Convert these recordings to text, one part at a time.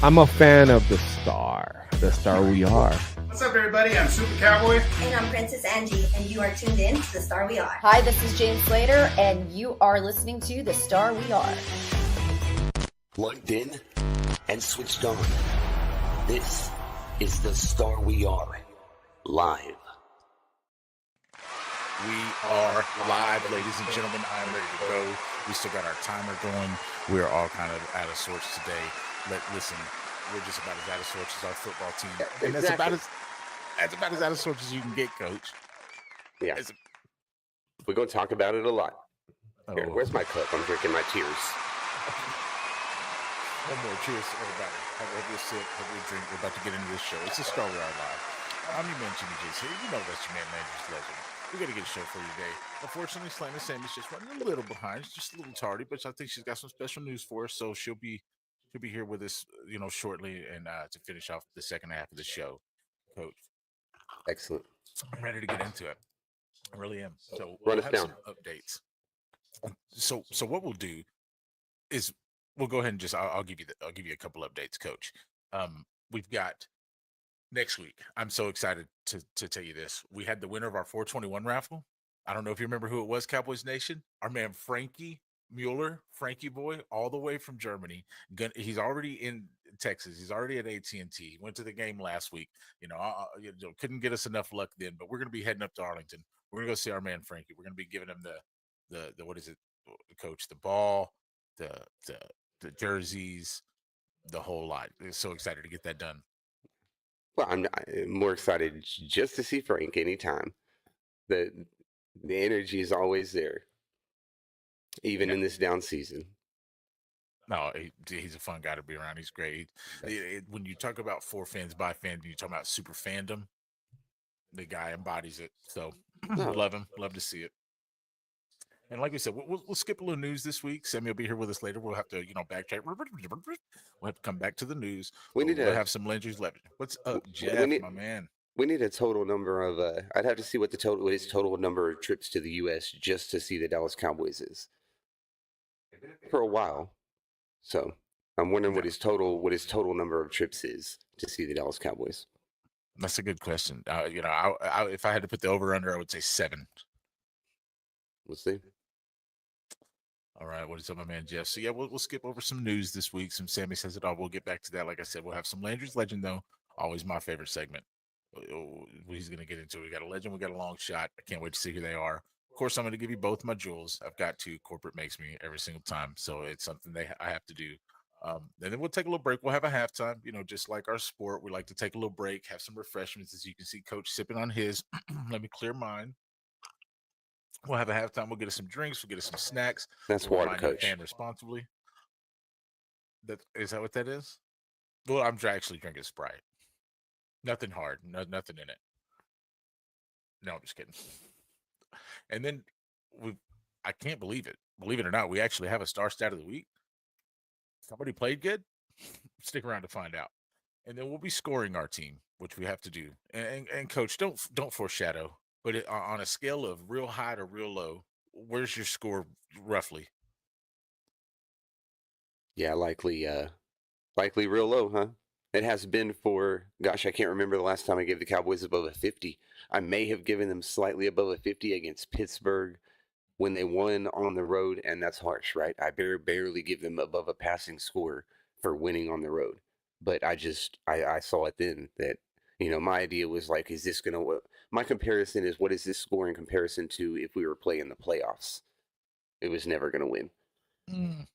I'm a fan of the star we are. What's up, everybody? I'm Super Cowboy. And I'm Princess Angie, and you are tuned in to The Star We Are. Hi, this is James Slater, and you are listening to The Star We Are. Plugged in and switched on. This is The Star We Are, live. We are live, ladies and gentlemen. I'm ready to go. We still got our timer going. We're all kind of out of sorts today. Listen, we're just about as out of sorts as our football team. And that's about as out of sorts as you can get, Coach. Yeah. We're going to talk about it a lot. Here, where's my cup? I'm drinking my tears. One more. Cheers, everybody. Have a sip, have a drink. We're about to get into this show. It's the Star We Are Live. I'm your man, Jimmy J's here. You know that's your man, Landry's Legend. We got to get a show for you today. Unfortunately, Slammy Sammy's just running a little behind. She's just a little tardy, but I think she's got some special news for us. So she'll be here with us, shortly, and to finish off the second half of the show. Coach, excellent. I'm ready to get into it. I really am. So run us down. Some updates. So what we'll do is we'll go ahead and I'll give you a couple updates, Coach. We've got next week. I'm so excited to tell you this. We had the winner of our 421 raffle. I don't know if you remember who it was, Cowboys Nation. Our man Frankie Mueller, Frankie boy, all the way from Germany. He's already in Texas. He's already at AT&T. He went to the game last week. Couldn't get us enough luck then, but we're going to be heading up to Arlington. We're going to go see our man Frankie. We're going to be giving him the what is it, Coach? The ball, the jerseys, the whole lot. So excited to get that done. Well, I'm more excited just to see Frank anytime. The energy is always there, even in this down season. No, he's a fun guy to be around. He's great. When you talk about for fans by fans, you talk about super fandom, the guy embodies it. So love him. Love to see it. And like we said, we'll skip a little news this week. Sammy will be here with us later. We'll have to, backtrack. We'll have to come back to the news. We'll have some Landry's Legend. What's up, Jeff, my man? We need a total number of. I'd have to see what his total number of trips to the U.S. just to see the Dallas Cowboys is. For a while, so I'm wondering what his total number of trips is to see the Dallas Cowboys. That's a good question. If I had to put the over under, I would say 7. We'll see. All right, what is up, my man Jeff? So we'll skip over some news this week. Some Sammy Says It All. We'll get back to that. Like I said, we'll have some Landry's Legend though. Always my favorite segment. He's going to get into it. We got a legend, we got a long shot. I can't wait to see who they are. Of course, I'm going to give you both my jewels. I've got to. Corporate makes me every single time, so it's something I have to do. And then we'll take a little break. We'll have a halftime. Just like our sport, we like to take a little break, have some refreshments. As you can see, Coach sipping on his. Let me clear mine. We'll have a halftime. We'll get us some drinks. We'll get us some snacks. That's water, Coach. And responsibly. Is that what that is? Well, I'm actually drinking Sprite. Nothing hard. Nothing in it. No, I'm just kidding. And then I can't believe it. Believe it or not, we actually have a star stat of the week. Somebody played good. Stick around to find out. And then we'll be scoring our team, which we have to do. And Coach, don't foreshadow. But on a scale of real high to real low, where's your score roughly? Yeah, likely real low, huh? It has been for, gosh, I can't remember the last time I gave the Cowboys above a 50. I may have given them slightly above a 50 against Pittsburgh when they won on the road, and that's harsh, right? I barely give them above a passing score for winning on the road. But I saw it then that, my idea was like, is this going to, my comparison is what is this score in comparison to if we were playing the playoffs? It was never going to win.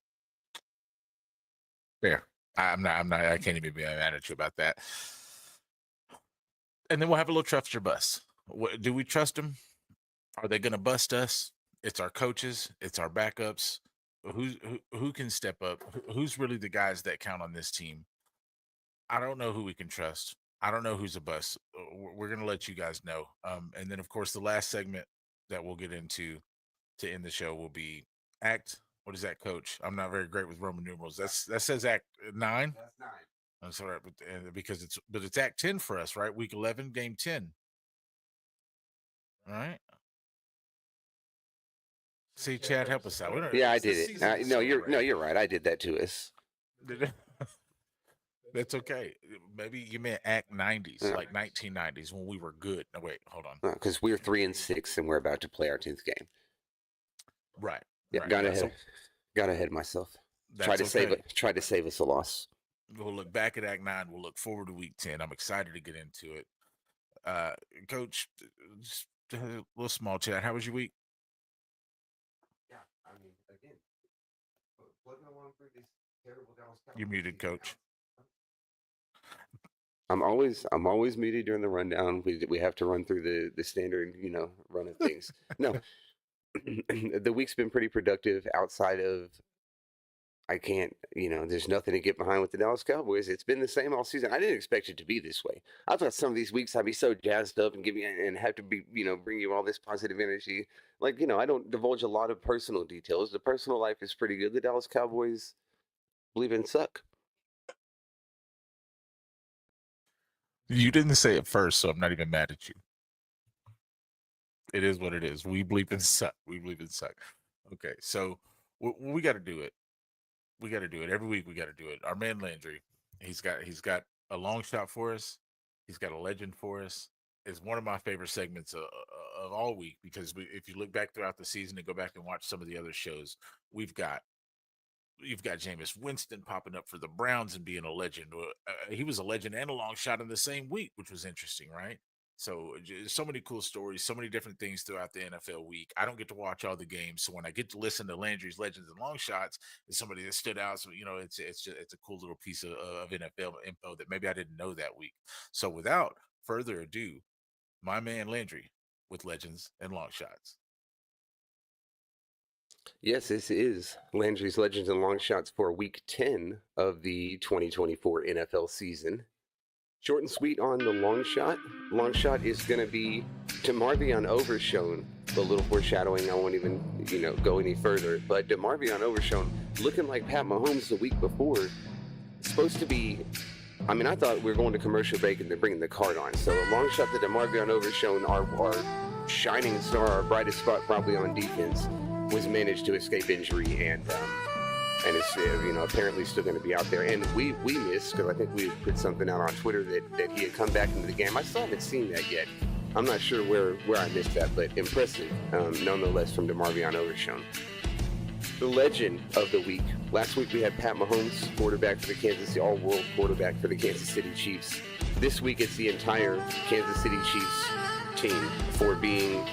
Fair. I can't even be mad at you about that. And then we'll have a little trust or bust. Do we trust them? Are they going to bust us? It's our coaches. It's our backups. Who can step up? Who's really the guys that count on this team? I don't know who we can trust. I don't know who's a bust. We're going to let you guys know. And then, of course, the last segment that we'll get into to end the show will be what is that, Coach? I'm not very great with Roman numerals. That says Act 9. That's 9. That's all right, because it's Act 10 for us, right? Week 11, Game 10. All right. See, Chad, help us out. Yeah, I did it. No, you're right. I did that to us. That's okay. Maybe you meant act 90s, like 1990s when we were good. No, wait, hold on. Because we're 3-6 and we're about to play our 10th game. Right. Yeah, right. got yeah, ahead. Got ahead of myself. Try to save us a loss. We'll look back at Act 9. We'll look forward to Week 10. I'm excited to get into it. Coach, just a little small chat. How was your week? Yeah, I mean, again, plugging along through this terrible Dallas Cowboys. You're muted, Coach. I'm always muted during the rundown. We have to run through the standard, run of things. No, the week's been pretty productive outside of. I can't, there's nothing to get behind with the Dallas Cowboys. It's been the same all season. I didn't expect it to be this way. I thought some of these weeks I'd be so jazzed up and have to be, bring you all this positive energy. Like, I don't divulge a lot of personal details. The personal life is pretty good. The Dallas Cowboys believe in suck. You didn't say it first, so I'm not even mad at you. It is what it is. We believe in suck. We believe in suck. Okay, so we got to do it. We got to do it every week. We got to do it. Our man Landry, he's got a long shot for us. He's got a legend for us. It's one of my favorite segments of all week because if you look back throughout the season and go back and watch some of the other shows, you've got Jameis Winston popping up for the Browns and being a legend. He was a legend and a long shot in the same week, which was interesting, right? So many cool stories, so many different things throughout the NFL week. I don't get to watch all the games, so when I get to listen to Landry's legends and long shots, is somebody that stood out. So it's a cool little piece of NFL info that maybe I didn't know that week. So without further ado, my man Landry with legends and long shots. Yes, this is Landry's Legends and Long Shots for Week 10 of the 2024 NFL season. Short and sweet on the long shot. Long shot is going to be DeMarvion Overshown. A little foreshadowing. I won't even, go any further. But DeMarvion Overshown looking like Pat Mahomes the week before. Supposed to be. I mean, I thought we were going to commercial break and they're bringing the card on. So a long shot to DeMarvion Overshown, our shining star, our brightest spot probably on defense, was managed to escape injury and is apparently still going to be out there. And we missed, because I think we put something out on Twitter that he had come back into the game. I still haven't seen that yet. I'm not sure where I missed that, but impressive nonetheless from DeMarvion Overshown. The legend of the week. Last week we had Pat Mahomes, quarterback for the all-world quarterback for the Kansas City Chiefs. This week it's the entire Kansas City Chiefs team for being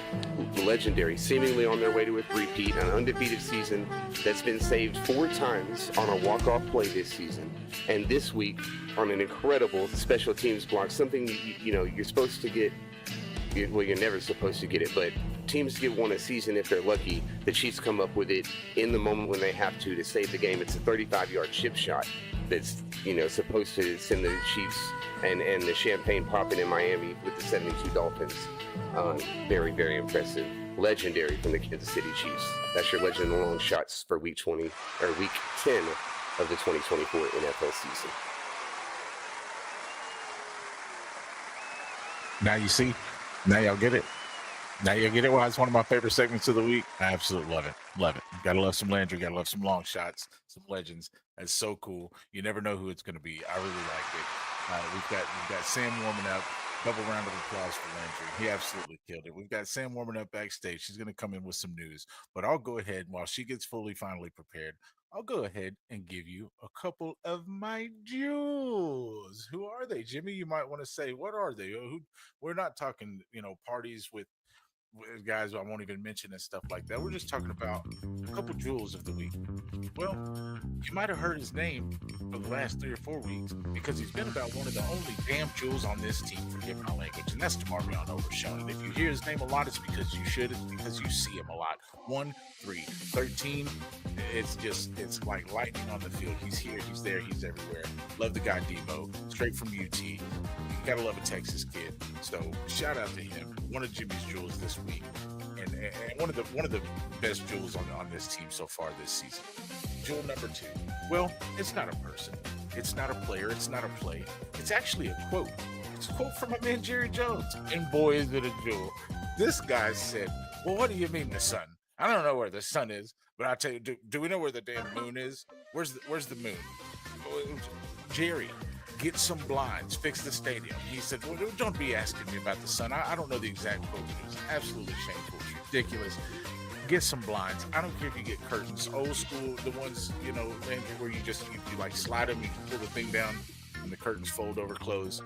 legendary, seemingly on their way to a three-peat, an undefeated season that's been saved 4 times on a walk-off play this season, and this week on an incredible special teams block, something you're supposed to get. Well, you're never supposed to get it, but teams get one a season if they're lucky. The Chiefs come up with it in the moment when they have to save the game. It's a 35-yard chip shot that's supposed to send the Chiefs and the champagne popping in Miami with the 72 Dolphins. Very, very impressive. Legendary from the Kansas City Chiefs. That's your legend and long shots for week 10 of the 2024 NFL season. Now you see. Now y'all get it. Why it's one of my favorite segments of the week. I absolutely love it. Love it. Gotta love some Landry. Gotta love some long shots, some legends. That's so cool. You never know who it's going to be. I really like it. We've got Sam warming up. Double round of applause for Landry. He absolutely killed it. We've got Sam warming up backstage. She's going to come in with some news. But I'll go ahead, while she gets finally prepared, I'll go ahead and give you a couple of my jewels. Who are they, Jimmy? You might want to say, what are they? We're not talking, parties with guys I won't even mention and stuff like that. We're just talking about a couple jewels of the week. Well, you might have heard his name for the last 3 or 4 weeks because he's been about one of the only damn jewels on this team, forgive my language, and that's DeMarvion Overshown. And if you hear his name a lot, it's because you should. It's because you see him a lot. 1, 3, 13. It's like lightning on the field. He's here, he's there, he's everywhere. Love the guy, Debo, straight from UT. You gotta love a Texas kid. So shout out to him. One of Jimmy's jewels this week, and one of the best jewels on this team so far this season. Jewel number 2. Well, it's not a person, it's not a player, it's not a play. It's actually a quote. It's a quote from my man Jerry Jones. And boy, is it a jewel. This guy said, "Well, what do you mean the sun? I don't know where the sun is, but I'll tell you. Do we know where the damn moon is? Where's the moon?" Jerry, get some blinds, fix the stadium. He said, well, don't be asking me about the sun. I don't know the exact quote. It was absolutely shameful. It's ridiculous. Get some blinds. I don't care if you get curtains, old school, the ones, where you like slide them, you pull the thing down and the curtains fold over, close.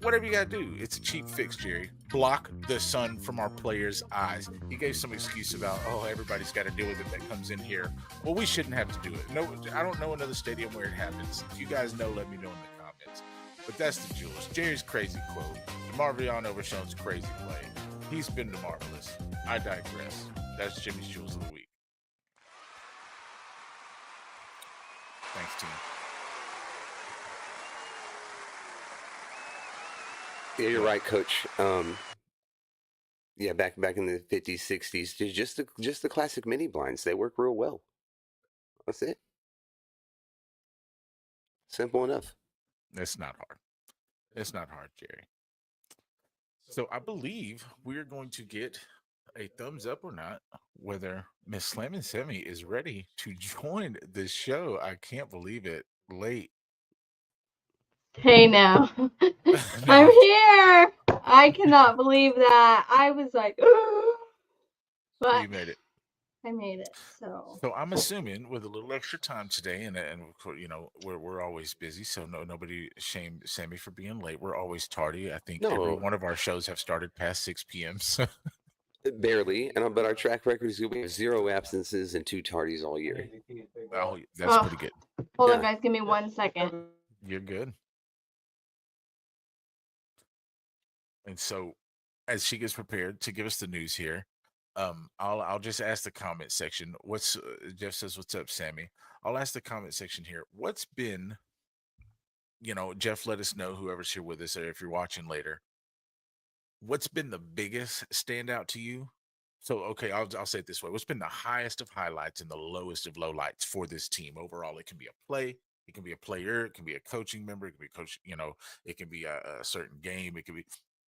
Whatever you got to do. It's a cheap fix, Jerry. Block the sun from our players' eyes. He gave some excuse about, everybody's got to deal with it that comes in here. Well, we shouldn't have to do it. No, I don't know another stadium where it happens. If you guys know, let me know in the comments. But that's the jewels. Jerry's crazy quote. Marvion Overshone's crazy play. He's been marvelous. I digress. That's Jimmy's Jewels of the Week. Thanks, team. Yeah, you're right, Coach. Yeah, back in the 50s, 60s, just the classic mini blinds. They work real well. That's it. Simple enough. It's not hard. It's not hard, Jerry. So I believe we're going to get a thumbs up or not whether Miss Slammin' Sammy is ready to join the show. I can't believe it. Late. Hey now. I'm here. I cannot believe that. I was like, but You made it. I made it. So I'm assuming with a little extra time today, and of course, we're always busy, so nobody shame Sammy for being late. We're always tardy. I think every one of our shows have started past 6 p.m. So. Barely, but our track record is we have 0 absences and 2 tardies all year. Oh, that's pretty good. Hold on, guys. Give me 1 second. You're good. And so, as she gets prepared to give us the news here, I'll just ask the comment section. Jeff says, "What's up, Sammy?" I'll ask the comment section here. What's been, Jeff, let us know, whoever's here with us, or if you're watching later. What's been the biggest standout to you? So, okay, I'll say it this way. What's been the highest of highlights and the lowest of lowlights for this team overall? It can be a play. It can be a player. It can be a coaching member. It can be a coach. It can be a certain game. It can be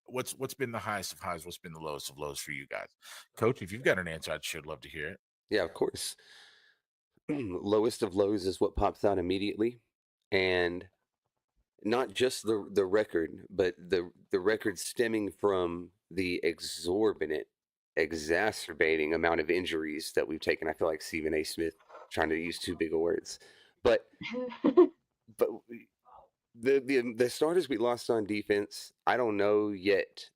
what's been the highest of highs. What's been the lowest of lows for you guys? Coach, if you've got an answer, I'd sure love to hear it. Yeah, of course. Lowest of lows is what pops out immediately. And not just the record, but the record stemming from the exorbitant, exacerbating amount of injuries that we've taken. I feel like Stephen A. Smith trying to use too big of words, but the starters we lost on defense, I don't know yet,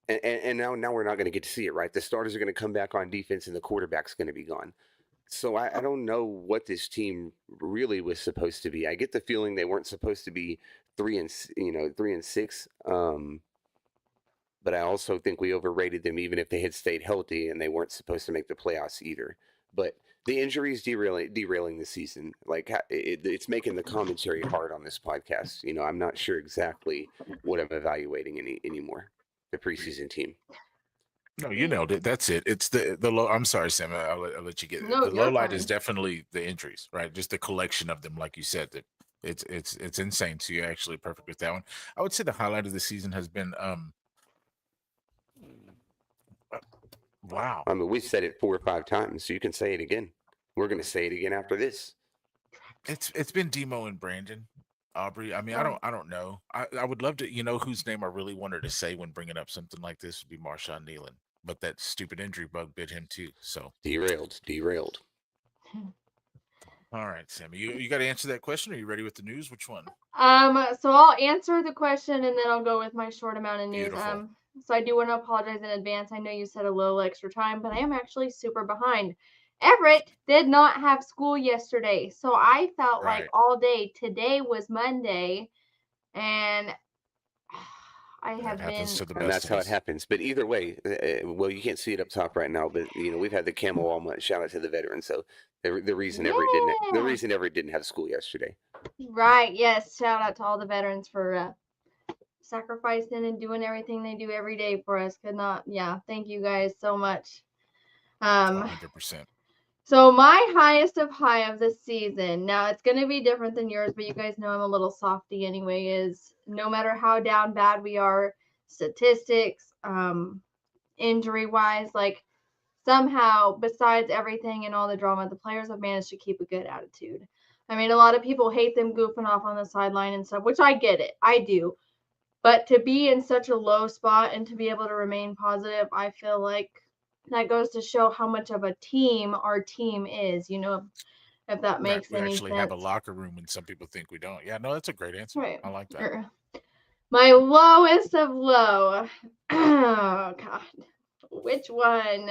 and now we're not going to get to see it, right? The starters are going to come back on defense, and the quarterback's going to be gone. So I don't know what this team really was supposed to be. I get the feeling they weren't supposed to be 3-6. But I also think we overrated them, even if they had stayed healthy, and they weren't supposed to make the playoffs either. But the injuries derailing the season. Like it's making the commentary hard on this podcast. I'm not sure exactly what I'm evaluating anymore. The preseason team. No, you nailed it. That's it. It's the low. I'm sorry, Sam. I'll let you get it. No, The low light fine. is definitely the injuries, right? Just the collection of them, like you said. That it's insane. So you're actually perfect with that one. I would say the highlight of the season has been wow. I mean, we said it 4 or 5 times, so you can say it again. We're going to say it again after this. It's been Demo and Brandon, Aubrey. I mean, I don't know. I would love to, whose name I really wanted to say when bringing up something like this would be Marshawn Nealon, but that stupid injury bug bit him too. So Derailed. All right, Sammy, you got to answer that question. Are you ready with the news? Which one? So I'll answer the question and then I'll go with my short amount of news. Beautiful. So I do want to apologize in advance. I know you said a little extra time, but I am actually super behind. Everett did not have school yesterday, so I felt Right. like all day today was Monday, and I have That happens to the And best that's of how us. it happens. But either way, well, you can't see it up top right now, but we've had the camel all month. Shout out to the veterans. So the reason Everett didn't have school yesterday. Right. Yes. Shout out to all the veterans for sacrificing and doing everything they do every day for us. Thank you guys so much. 100%. So my highest of high of the season, now it's going to be different than yours, but you guys know I'm a little softy anyway, is no matter how down bad we are, statistics, injury wise, like somehow besides everything and all the drama, the players have managed to keep a good attitude. I mean, a lot of people hate them goofing off on the sideline and stuff, which I get it. I do. But to be in such a low spot and to be able to remain positive, I feel like that goes to show how much of a team our team is, if that Right. makes We any actually have a sense. locker room, and some people think we don't. Yeah, no, that's a great answer. Right. I like that. My lowest of low. Oh, God. Which one?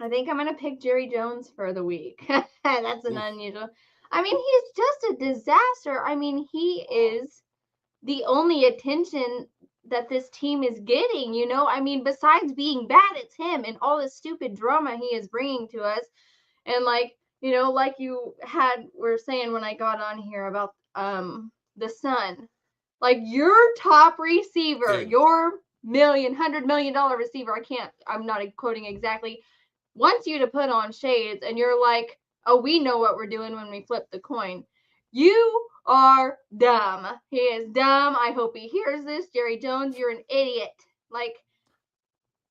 I think I'm going to pick Jerry Jones for the week. That's an unusual. I mean, he's just a disaster. I mean, he is the only attention that this team is getting, I mean, besides being bad, it's him and all this stupid drama he is bringing to us. And like you were saying when I got on here about the Sun, like your top receiver, Dude. your $100 million receiver, I'm not quoting exactly, wants you to put on shades, and you're like, oh, we know what we're doing when we flip the coin. You are dumb. He is dumb. I hope he hears this. Jerry Jones, you're an idiot. Like,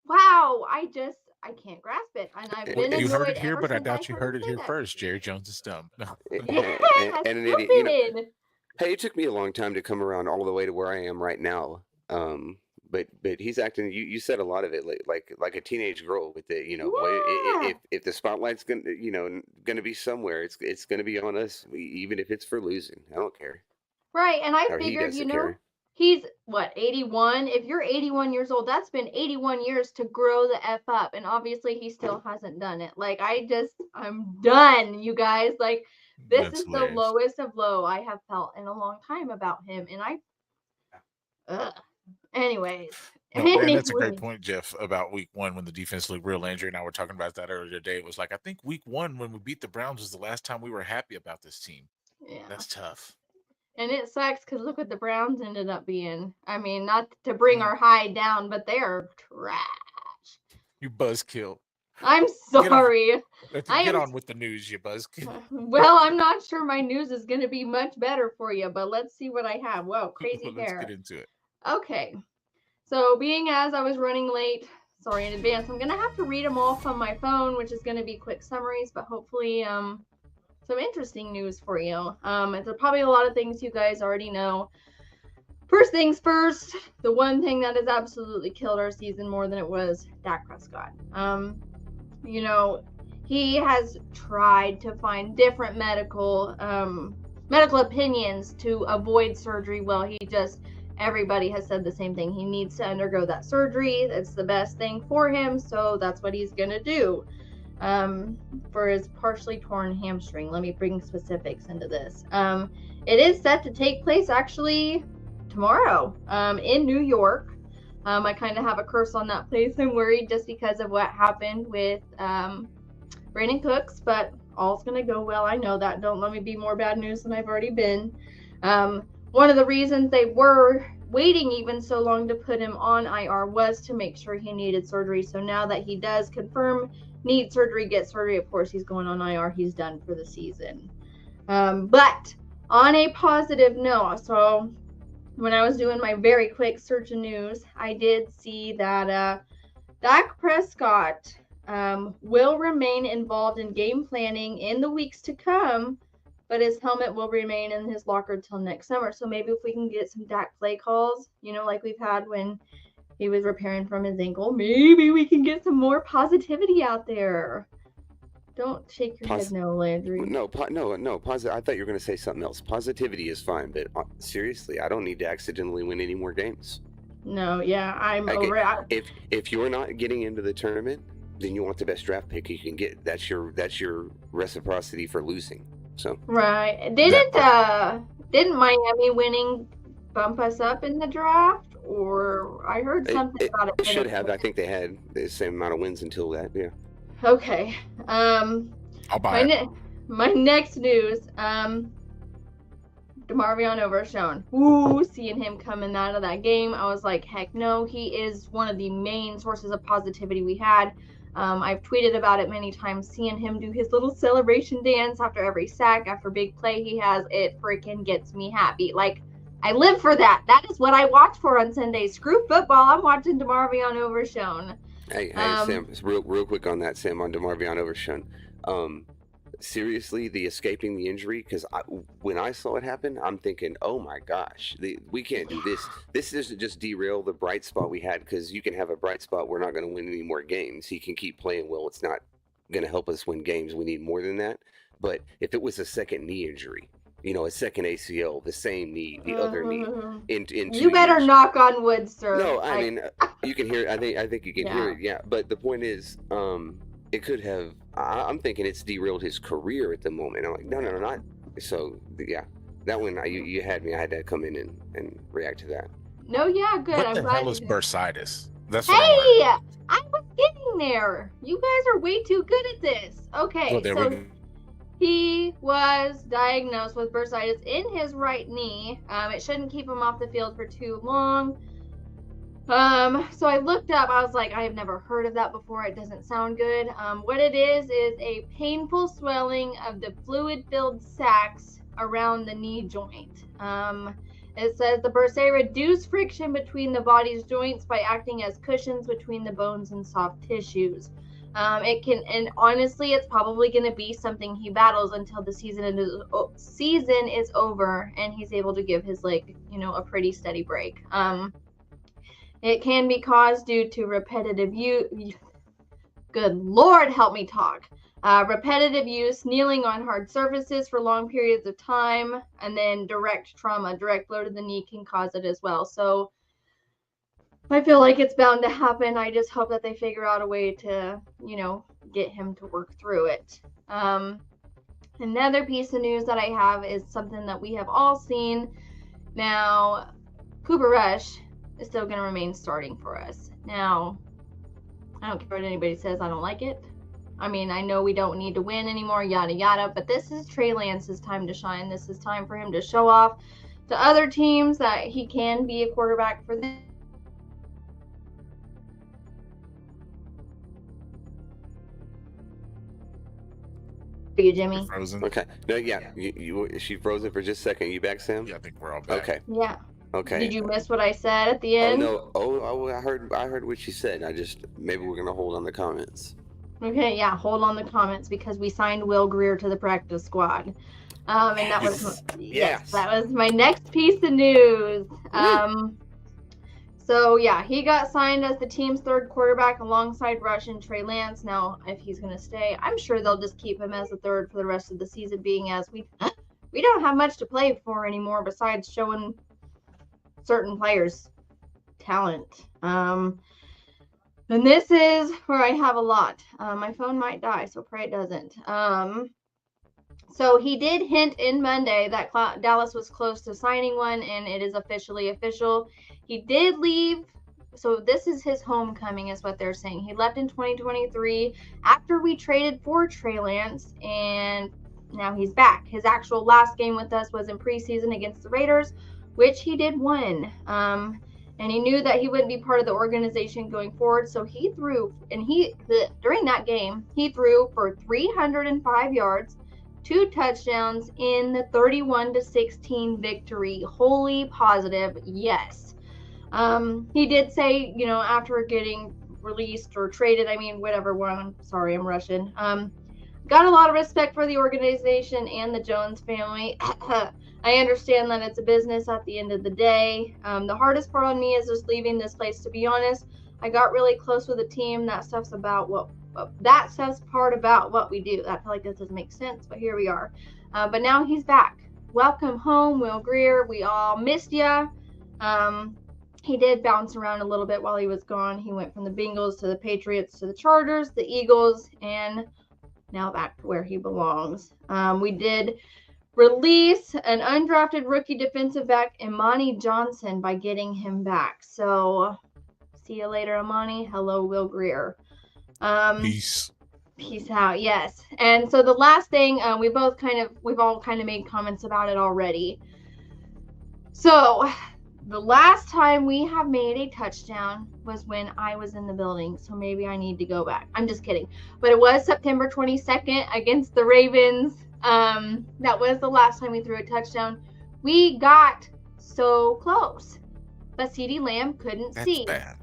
wow, I can't grasp it. And I've been You heard annoyed it here, ever but I since doubt you heard it him say here that. first. Jerry Jones is dumb. No. That's And an idiot. stupid. Hey, it took me a long time to come around all the way to where I am right now. But he's acting. You said a lot of it like a teenage girl with it. Yeah. If the spotlight's gonna be somewhere, it's gonna be on us, even if it's for losing. I don't care. Right, and I Or he figured, doesn't care. he's what, 81? If you're 81 years old, that's been 81 years to grow the F up, and obviously he still hasn't done it. Like, I'm done, you guys. Like, this That's is hilarious. the lowest of low I have felt in a long time about him, and anyways. No, and that's a great point, Jeff, about week 1 when the defense looked real. Landry and I were talking about that earlier today. It was like, I think week 1 when we beat the Browns was the last time we were happy about this team. Yeah. That's tough. And it sucks because look what the Browns ended up being. I mean, not to bring our high down, but they are trash. You buzzkill. I'm sorry. Get on with the news, you buzzkill. Well, I'm not sure my news is going to be much better for you, but let's see what I have. Whoa, crazy hair. Let's get into it. Okay. So being as I was running late, sorry in advance, I'm going to have to read them off on my phone, which is going to be quick summaries, but hopefully some interesting news for you. It's probably a lot of things you guys already know. First things first, the one thing that has absolutely killed our season more than it was Dak Prescott. He has tried to find different medical opinions to avoid surgery. Well, everybody has said the same thing. He needs to undergo that surgery. It's the best thing for him, so that's what he's gonna do. For his partially torn hamstring. Let me bring specifics into this. It is set to take place actually tomorrow in New York. I kind of have a curse on that place. I'm worried just because of what happened with Brandon Cooks, but all's going to go well. I know that. Don't let me be more bad news than I've already been. One of the reasons they were waiting even so long to put him on IR was to make sure he needed surgery. So now that he does confirm need surgery, get surgery, of course he's going on IR. He's done for the season. But on a positive note, so when I was doing my very quick search of news, I did see that Dak Prescott will remain involved in game planning in the weeks to come, but his helmet will remain in his locker till next summer. So maybe if we can get some Dak play calls, like we've had when he was repairing from his ankle, maybe we can get some more positivity out there. Don't shake your head no, Landry. No. Positive. I thought you were going to say something else. Positivity is fine, but seriously, I don't need to accidentally win any more games. No, yeah, I'm over it. If you're not getting into the tournament, then you want the best draft pick you can get. That's your reciprocity for losing. So right. Didn't Miami winning bump us up in the draft? Or I heard something about it. It should have. I think they had the same amount of wins until that. Yeah. Okay. I'll buy it. My next news. DeMarvion Overshown. Ooh, seeing him coming out of that game, I was like, heck no. He is one of the main sources of positivity we had. I've tweeted about it many times. Seeing him do his little celebration dance after every sack, after big play he has, it freaking gets me happy. Like, I live for that. That is what I watch for on Sundays. Screw football. I'm watching DeMarvion Overshown. Hey, Sam, real quick on that, Sam, on DeMarvion Overshown. seriously, the escaping the injury, because when I saw it happen, I'm thinking, oh my gosh, we can't do this. This doesn't just derail the bright spot we had, because you can have a bright spot. We're not going to win any more games. He can keep playing well. It's not going to help us win games. We need more than that. But if it was a second knee injury, a second ACL, the same knee, the other knee, in 2 you better years. knock on wood, sir. No, I mean, you can hear it. I think you can hear Yeah. it. Yeah. But the point is, it could have. I'm thinking it's derailed his career at the moment. I'm like, no, not. So yeah, that one you had me. I had to come in and react to that. No, yeah, good. What I'm the glad hell you is did. bursitis? That's what I want. Hey, I was getting there. You guys are way too good at this. Okay, Well, there so we go. he was diagnosed with bursitis in his right knee. It shouldn't keep him off the field for too long. So I looked up. I was like, I have never heard of that before. It doesn't sound good. What it is a painful swelling of the fluid-filled sacs around the knee joint. It says the bursae reduce friction between the body's joints by acting as cushions between the bones and soft tissues. It can, and honestly, it's probably going to be something he battles until the season is over and he's able to give his leg, a pretty steady break. It can be caused due to repetitive use. Good Lord, help me talk. Repetitive use, kneeling on hard surfaces for long periods of time, and then direct trauma. Direct blow to the knee can cause it as well. So I feel like it's bound to happen. I just hope that they figure out a way to, get him to work through it. Another piece of news that I have is something that we have all seen. Now, Cooper Rush is still going to remain starting for us. Now, I don't care what anybody says. I don't like it. I mean, I know we don't need to win anymore, yada, yada, but this is Trey Lance's time to shine. This is time for him to show off to other teams that he can be a quarterback for them. For you, Jimmy. Frozen. Okay. No, yeah. She frozen for just a second. You back, Sam? Yeah, I think we're all back. Okay. Yeah. Okay. Did you miss what I said at the Oh end? no! I heard what she said. Maybe we're gonna hold on the comments. Okay, yeah, hold on the comments because we signed Will Greer to the practice squad. And that was Yes. that was my next piece of news. So yeah, he got signed as the team's third quarterback alongside Rush and Trey Lance. Now, if he's gonna stay, I'm sure they'll just keep him as the third for the rest of the season, being as we don't have much to play for anymore besides showing certain players' talent. And this is where I have a lot. My phone might die, so pray it doesn't. So he did hint in Monday that Dallas was close to signing one, and it is officially official. He did leave. So this is his homecoming, is what they're saying. He left in 2023 after we traded for Trey Lance, and now he's back. His actual last game with us was in preseason against the Raiders, which he did win. And he knew that he wouldn't be part of the organization going forward. So he threw, and during that game, he threw for 305 yards, 2 touchdowns in the 31-16 victory. Wholly positive, yes. He did say, after getting released or traded, whatever one, I'm sorry, I'm Russian. Got a lot of respect for the organization and the Jones family. I understand that it's a business at the end of the day. The hardest part on me is just leaving this place, to be honest. I got really close with the team. That stuff's part about what we do. I feel like this doesn't make sense, but here we are. But now he's back. Welcome home, Will Greer. We all missed ya. He did bounce around a little bit while he was gone. He went from the Bengals to the Patriots to the Chargers, the Eagles, and now back to where he belongs. We did release an undrafted rookie defensive back, Imani Johnson, by getting him back. So, see you later, Imani. Hello, Will Greer. Peace. Peace out. Yes. And so the last thing, we've all kind of made comments about it already. So, the last time we have made a touchdown was when I was in the building. So maybe I need to go back. I'm just kidding. But it was September 22nd against the Ravens. That was the last time we threw a touchdown. We got so close, but CeeDee Lamb couldn't see. That's bad.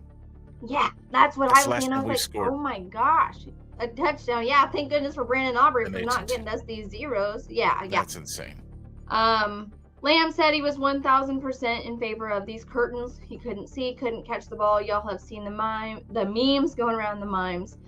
Yeah, that's what That's I was saying. I was like, scored. oh my gosh. a touchdown. Yeah, thank goodness for Brandon Aubrey And for they not took getting us these zeros. Yeah. That's insane. Lamb said he was 1,000% in favor of these curtains. He couldn't see, couldn't catch the ball. Y'all have seen the memes going around the mimes.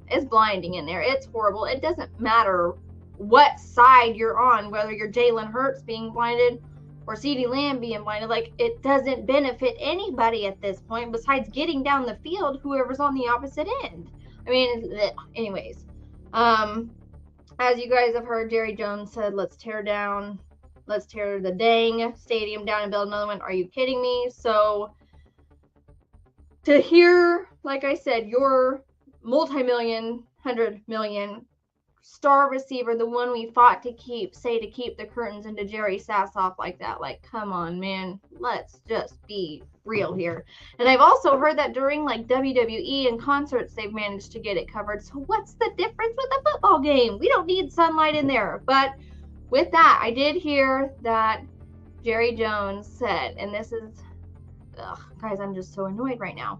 It's blinding in there. It's horrible. It doesn't matter what side you're on, whether you're Jalen Hurts being blinded or CeeDee Lamb being blinded. Like, it doesn't benefit anybody at this point besides getting down the field, whoever's on the opposite end. I mean, anyways. As you guys have heard, Jerry Jones said, let's tear the dang stadium down and build another one. Are you kidding me? So to hear, like I said, your multi-million, 100 million star receiver, the one we fought to keep, say to keep the curtains into Jerry Sassoff like that. Like, come on, man. Let's just be real here. And I've also heard that during like WWE and concerts, they've managed to get it covered. So what's the difference with a football game? We don't need sunlight in there. But with that, I did hear that Jerry Jones said, and this is, guys, I'm just so annoyed right now.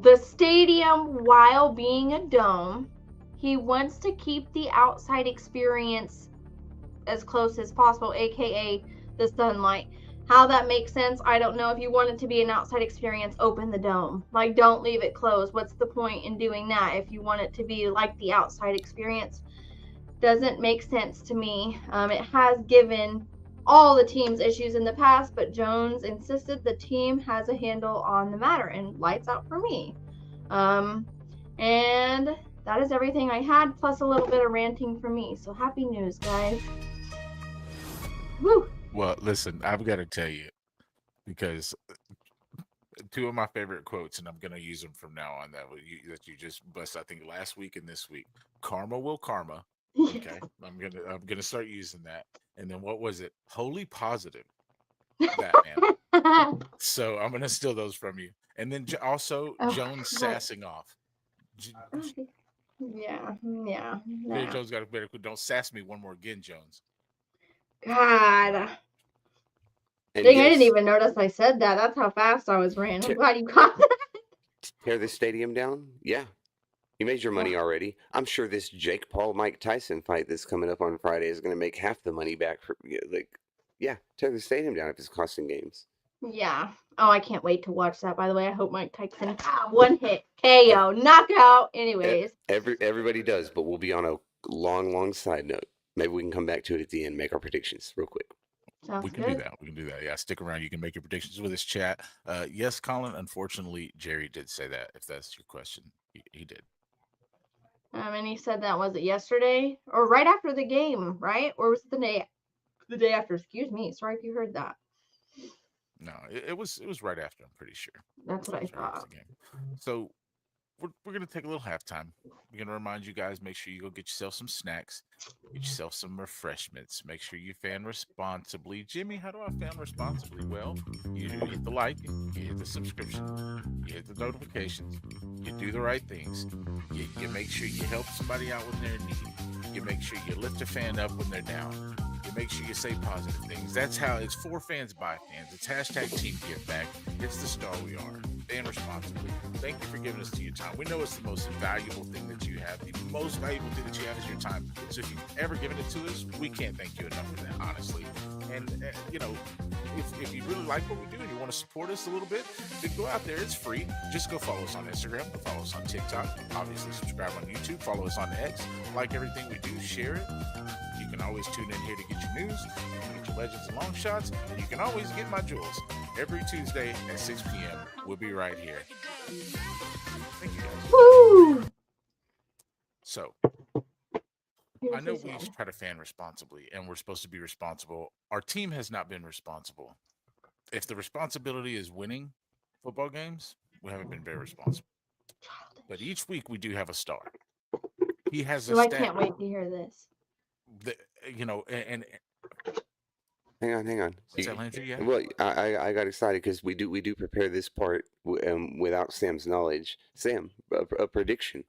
The stadium, while being a dome, he wants to keep the outside experience as close as possible, aka the sunlight. How that makes sense, I don't know. If you want it to be an outside experience, open the dome. Like, don't leave it closed. What's the point in doing that if you want it to be like the outside experience? Doesn't make sense to me. It has given all the teams issues in the past, but Jones insisted the team has a handle on the matter, and lights out for me. And that is everything I had, plus a little bit of ranting from me. So happy news, guys. Woo! Well, listen, I've got to tell you, because two of my favorite quotes, and I'm going to use them from now on, that you just bust, I think, last week and this week. Karma will karma. Okay, I'm gonna start using that. And then what was it? Wholly positive, Batman. So I'm gonna steal those from you. And then also Jones sassing off. Yeah. Jerry Jones got a better. Don't sass me one more again, Jones. God. And Dang, I didn't even notice I said that. That's how fast I was ran. I'm glad you caught that. Tear the stadium down? Yeah. You made your money already. I'm sure this Jake Paul Mike Tyson fight that's coming up on Friday is going to make half the money back. Tear the stadium down if it's costing games. Yeah. Oh, I can't wait to watch that. By the way, I hope Mike Tyson one hit KO knockout. Anyways, everybody does, but we'll be on a long side note. Maybe we can come back to it at the end, make our predictions real quick. We can do that. Yeah, stick around. You can make your predictions with us, chat. Yes, Colin. Unfortunately, Jerry did say that. If that's your question, he did. And he said that, was it yesterday or right after the game, right? Or was it the day after? Excuse me. Sorry if you heard that. No, it was right after. I'm pretty sure. That's what I thought. So we're gonna take a little halftime. We're gonna remind you guys, make sure you go get yourself some snacks, get yourself some refreshments. Make sure you fan responsibly. Jimmy, how do I fan responsibly? Well, you hit the like, you hit the subscription, you hit the notifications, you do the right things. You make sure you help somebody out when they're in need. You make sure you lift a fan up when they're down. You make sure you say positive things. That's how it's for fans by fans. It's hashtag Team Give Back. It's the star we are. Fan responsibly. Thank you for giving us your time. We know it's the most valuable thing that you have. The most valuable thing that you have is your time. So if you've ever given it to us, we can't thank you enough for that, honestly. And, if you really like what we do and you want to support us a little bit, then go out there. It's free. Just go follow us on Instagram. Follow us on TikTok. Obviously, subscribe on YouTube. Follow us on X. Like everything we do. Share it. You can always tune in here to get your news. You can get your legends and long shots. And you can always get my jewels. Every Tuesday at 6 p.m. We'll be right here. Thank you guys. Woo! So, I know we try to fan responsibly, and we're supposed to be responsible. Our team has not been responsible. If the responsibility is winning football games, we haven't been very responsible. But each week we do have a star. He has a I stat. can't wait to hear this. And hang on. Yeah. Well, I got excited because we do prepare this part without Sam's knowledge. Sam, a prediction.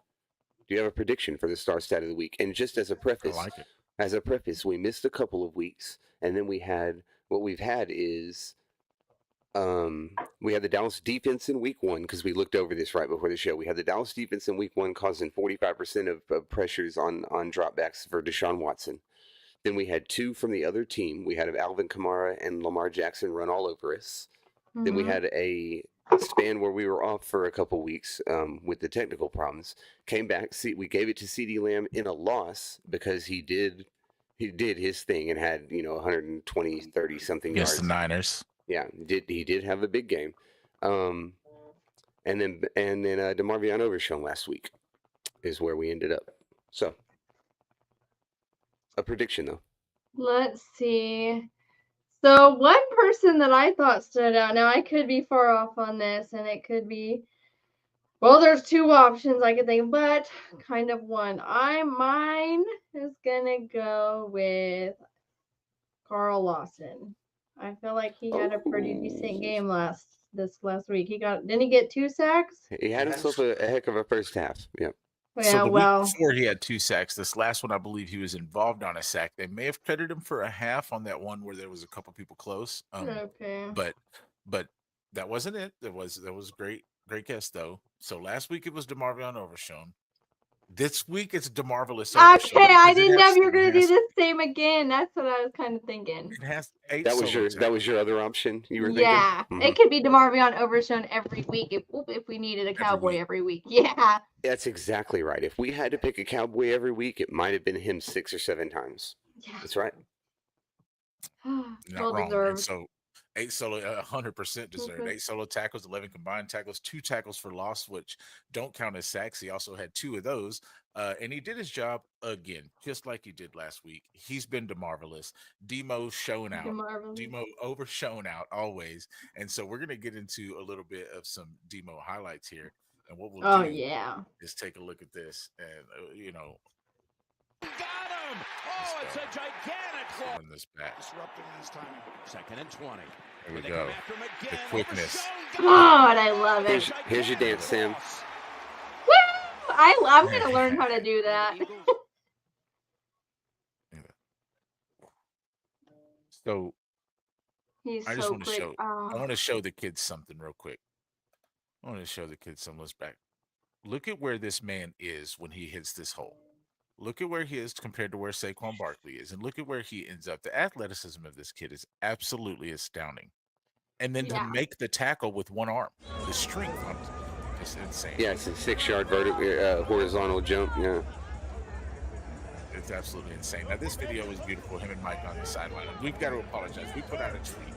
Do you have a prediction for the star stat of the week? And just as a preface, I like it. We missed a couple of weeks, and then we've had is We had the Dallas defense in week 1 because we looked over this right before the show. We had the Dallas defense in week 1 causing 45% of pressures on dropbacks for Deshaun Watson. Then we had 2 from the other team. We had Alvin Kamara and Lamar Jackson run all over us. Then we had a span where we were off for a couple weeks with the technical problems. Came back. We gave it to CeeDee Lamb in a loss because he did his thing and had 120, 30 something Against yards. the Niners. Yeah, he did have a big game. And then DeMarvion Overshown last week is where we ended up. So a prediction though. Let's see. So one person that I thought stood out, now I could be far off on this, and it could be, well, there's 2 options I could think, but kind of one. Mine is gonna go with Carl Lawson. I feel like he had a pretty decent game last week. Didn't he get 2 sacks? He had himself a heck of a first half. Yep. Yeah, So the well, week before he had 2 sacks. This last one, I believe he was involved on a sack. They may have credited him for a half on that one where there was a couple people close. okay. But that wasn't it. That was great guess though. So last week it was DeMarvion Overshown. This week it's DeMarvelous Overshown. Okay, I didn't know you were gonna do the same again. That's what I was kind of thinking. It has 8 That was solo your other option you were thinking? Yeah, it could be DeMarvion Overshown every week if we needed a Cowboy every week. Yeah. That's exactly right. If we had to pick a Cowboy every week, it might have been him 6 or 7 times. Yeah. That's right. Not Well wrong. And deserved. so 8 solo, 100% deserved. 8 solo tackles, 11 combined tackles, 2 tackles for loss, which don't count as sacks. He also had 2 of those. And he did his job again, just like he did last week. He's been DeMarvelous. Demo shown out. Demo overshown out always. And so we're going to get into a little bit of some Demo highlights here. And what we'll do is take a look at this and, Got him! Oh, it's a gigantic claw. run this back. Disrupting his timing. 2nd and 20. Here we go. The quickness. God, I love it. Here's your dance, Sam. Woo! I'm gonna learn how to do that. So He's I just so want to quick. show. I want to show the kids something real quick. I want to show the kids some. Let's back. Look at where this man is when he hits this hole. Look at where he is compared to where Saquon Barkley is, and look at where he ends up. The athleticism of this kid is absolutely astounding. And then to make the tackle with one arm, the strength on it is insane. Yeah, it's a 6-yard horizontal jump. Yeah. It's absolutely insane. Now, this video is beautiful. Him and Mike on the sideline. We've got to apologize. We put out a tweet.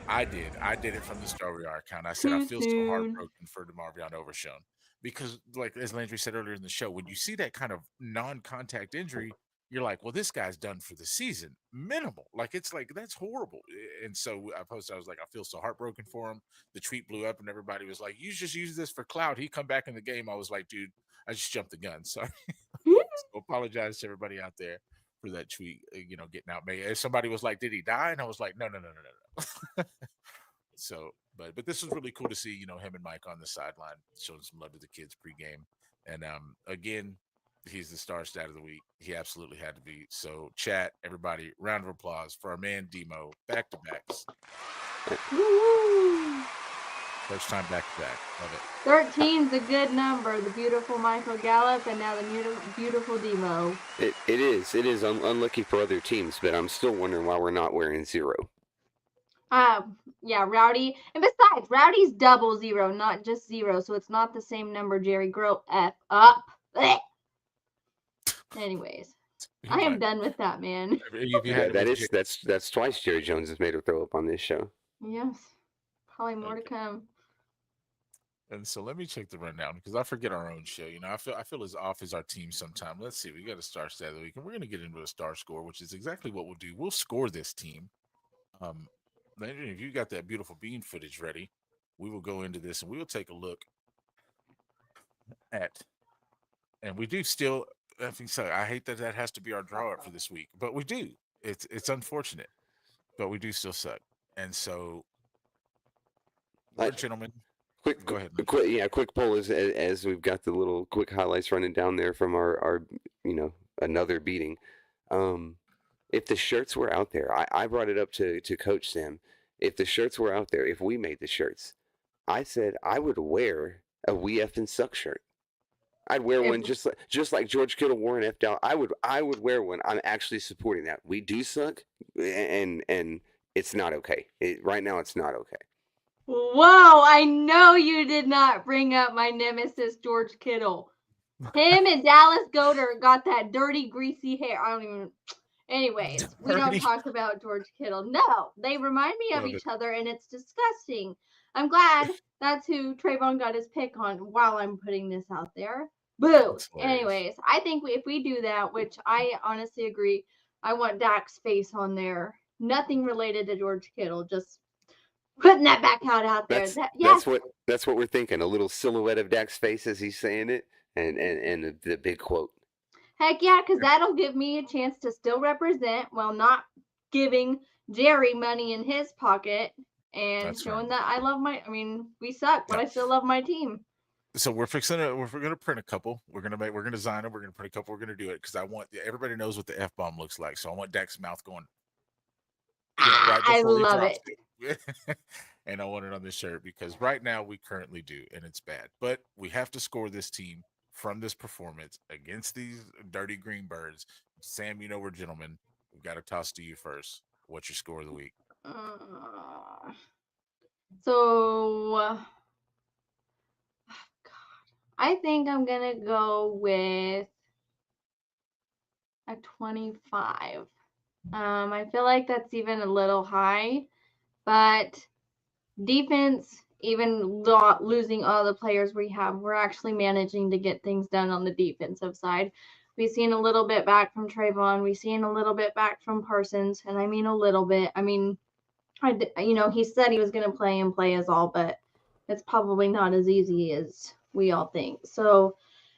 I did it from the Star We Are account. I said, I feel so heartbroken for DeMarvion Overshown. Because, like, as Landry said earlier in the show, when you see that kind of non-contact injury, you're like, well, this guy's done for the season. Minimal. Like, it's like, that's horrible. And so I posted, I was like, I feel so heartbroken for him. The tweet blew up and everybody was like, you just use this for clout. He come back in the game. I was like, dude, I just jumped the gun. Sorry. So apologize to everybody out there for that tweet, getting out. If somebody was like, did he die? And I was like, no. So, but this was really cool to see, him and Mike on the sideline showing some love to the kids pregame. And again, he's the star stat of the week. He absolutely had to be. So, chat, everybody, round of applause for our man Demo, back to backs. First time back to back. Love it. 13's a good number. The beautiful Michael Gallup and now the beautiful Demo. It is. It is unlucky for other teams, but I'm still wondering why we're not wearing 0. Yeah, Rowdy. And besides, Rowdy's 00, not just 0. So it's not the same number, Jerry. Grow F up. Blech. Anyways, I am done with that, man. Yeah, that's twice Jerry Jones has made her throw up on this show. Yes. Probably more to come. And so let me check the rundown because I forget our own show. I feel as off as our team sometimes. Let's see. We got a star stat of the week, and we're going to get into a star score, which is exactly what we'll do. We'll score this team. Landry, if you got that beautiful bean footage ready, we will go into this and we will take a look at. And we do still. I think so. I hate that has to be our draw up for this week, but we do. It's unfortunate, but we do still suck. And so, gentlemen. Go ahead. Quick poll as we've got the little quick highlights running down there from our another beating. If the shirts were out there, I brought it up to Coach Sam. if the shirts were out there, if we made the shirts, I said I would wear a "We Effing Suck" shirt. I'd wear one just like George Kittle wore an F down. I would wear one. I'm actually supporting that. We do suck, and it's not okay. Right now, it's not okay. Whoa, I know you did not bring up my nemesis, George Kittle. Him and Dallas Goedert got that dirty, greasy hair. I don't even. Anyways, we don't talk about George Kittle. No, they remind me of each other, and it's disgusting. I'm glad that's who Trayvon got his pick on while I'm putting this out there. Boo. Anyways, I think if we do that, which I honestly agree, I want Dak's face on there. Nothing related to George Kittle, just putting that back out there. That's what we're thinking. A little silhouette of Dak's face as he's saying it, and the big quote. Heck yeah, because that'll give me a chance to still represent while not giving Jerry money in his pocket and showing that I love we suck, but I still love my team. So we're gonna print a couple. We're gonna design them. We're gonna print a couple. We're gonna do it because I want everybody knows what the F-bomb looks like. So I want Dak's mouth going. Right I love it. And I want it on this shirt because right now we currently do, and it's bad. But we have to score this team from this performance against these dirty green birds. Sam, you know we're gentlemen. We've got to toss to you first. What's your score of the week? I think I'm gonna go with a 25. I feel like that's even a little high, but defense, even losing all the players we have, we're actually managing to get things done on the defensive side. We've seen a little bit back from Trayvon. We've seen a little bit back from Parsons, and I mean a little bit. I mean, he said he was going to play us all, but it's probably not as easy as we all think. So,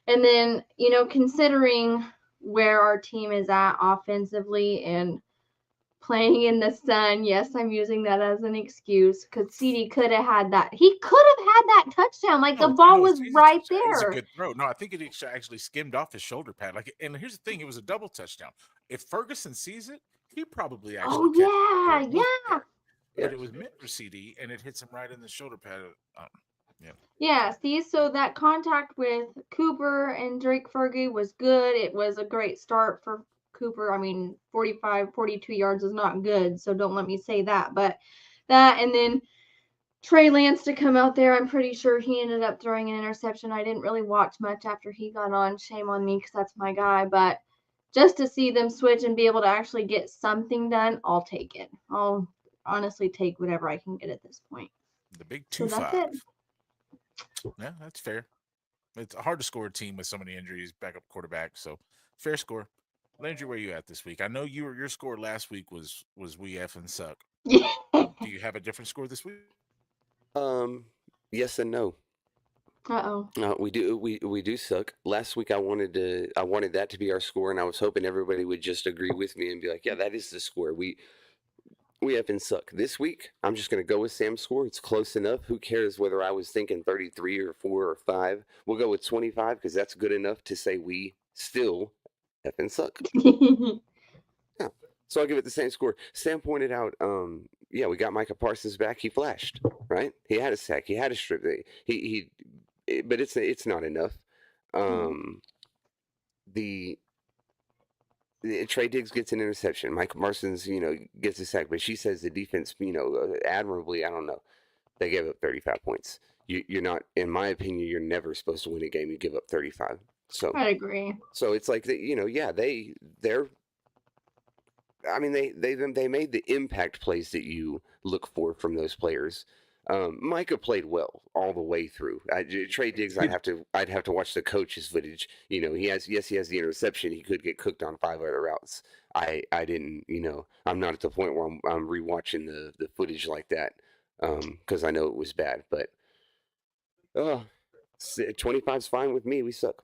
and then, considering where our team is at offensively and playing in the sun, yes, I'm using that as an excuse because CD could have had that. He could have had that touchdown. The ball was right there. It was a good throw. No, I think it actually skimmed off his shoulder pad. And here's the thing: it was a double touchdown. If Ferguson sees it, he probably actually. Oh yeah. But it was meant for CD, and it hits him right in the shoulder pad. Yeah, see, so that contact with Cooper and Drake Fergie was good. It was a great start for Cooper. 42 yards is not good, so don't let me say that. But that, and then Trey Lance to come out there, I'm pretty sure he ended up throwing an interception. I didn't really watch much after he got on. Shame on me because that's my guy. But just to see them switch and be able to actually get something done, I'll take it. I'll honestly take whatever I can get at this point. The big 2-5. So that's it. Yeah, that's fair. It's hard to score a team with so many injuries, backup quarterback. So fair score. Landry, where you at this week? I know your score last week was we effing suck. Do you have a different score this week? Yes and no. We do suck. Last week I wanted that to be our score, and I was hoping everybody would just agree with me and be like, yeah, that is the score. We effing suck. This week, I'm just going to go with Sam's score. It's close enough. Who cares whether I was thinking 33 or 4 or 5? We'll go with 25 because that's good enough to say we still effing suck. Yeah. So I'll give it the same score. Sam pointed out, we got Micah Parsons back. He flashed, right? He had a sack. He had a strip. But it's not enough. Trey Diggs gets an interception. Mike Parsons, gets a sack, but she says the defense, admirably. I don't know. They gave up 35 points. You're not, in my opinion, you're never supposed to win a game. You give up 35. So I agree. So it's like they made the impact plays that you look for from those players. Micah played well all the way through. Trey Diggs, I'd have to watch the coach's footage. He has the interception. He could get cooked on 5 other routes. I didn't. I'm not at the point where I'm rewatching the footage like that because I know it was bad. But 25's fine with me. We suck.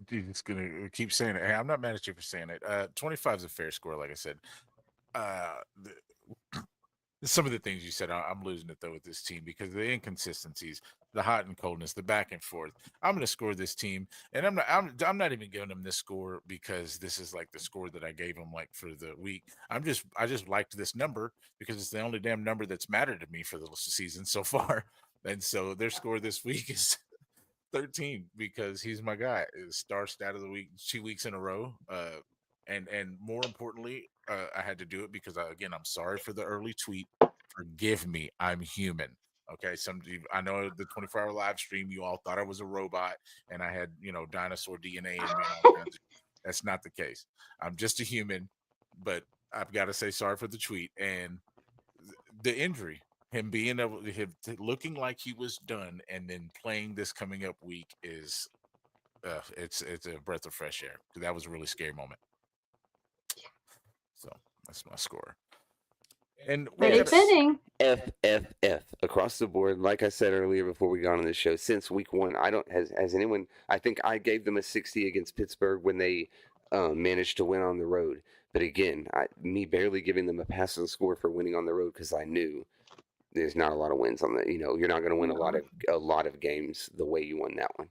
Dude, it's gonna keep saying it. Hey, I'm not mad at you for saying it. 25 is a fair score, like I said. some of the things you said, I'm losing it though with this team because of the inconsistencies, the hot and coldness, the back and forth. I'm going to score this team, and I'm not even giving them this score because this is like the score that I gave them like for the week. I just liked this number because it's the only damn number that's mattered to me for the season so far, and so their score this week is 13 because he's my guy. Is star stat of the week 2 weeks in a row. And more importantly, I had to do it because again, I'm sorry for the early tweet. Forgive me, I'm human. Okay, I know the 24-hour live stream. You all thought I was a robot and I had dinosaur DNA in me. And all kinds of, that's not the case. I'm just a human, but I've got to say sorry for the tweet and the injury. Him being able, him looking like he was done, and then playing this coming up week is, it's a breath of fresh air. That was a really scary moment. So that's my score. And Pretty fitting. F across the board. Like I said earlier before we got on the show, since week one, has anyone? I think I gave them a 60 against Pittsburgh when they managed to win on the road. But again, me barely giving them a passing score for winning on the road because I knew there's not a lot of wins on the. You're not going to win a lot of games the way you won that one.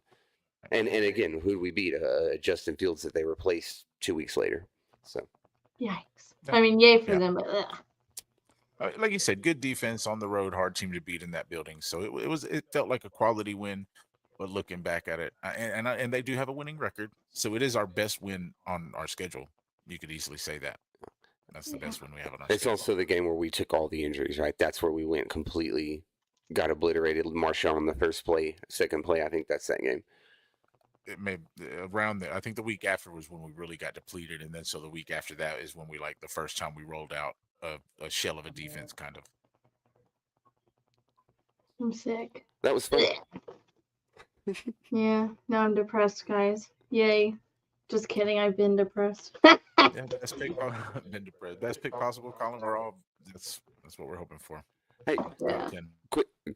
And again, who did we beat? Justin Fields that they replaced 2 weeks later. So. Yikes. I mean, yay for them, but like you said, good defense on the road, hard team to beat in that building. So it felt like a quality win, but looking back at it, and they do have a winning record, so it is our best win on our schedule. You could easily say that. That's the best win we have on our schedule. It's also the game where we took all the injuries, right? That's where we went completely, got obliterated. Marshawn on the first play, second play. I think that's that game. It may around I think the week after was when we really got depleted, and then so the week after that is when we the first time we rolled out a shell of a defense, kind of. I'm sick. That was fun. Yeah, now I'm depressed, guys. Yay. Just kidding, I've been depressed. Yeah, best pick, been depressed. Best pick possible, Colin. That's what we're hoping for. Hey, Yeah.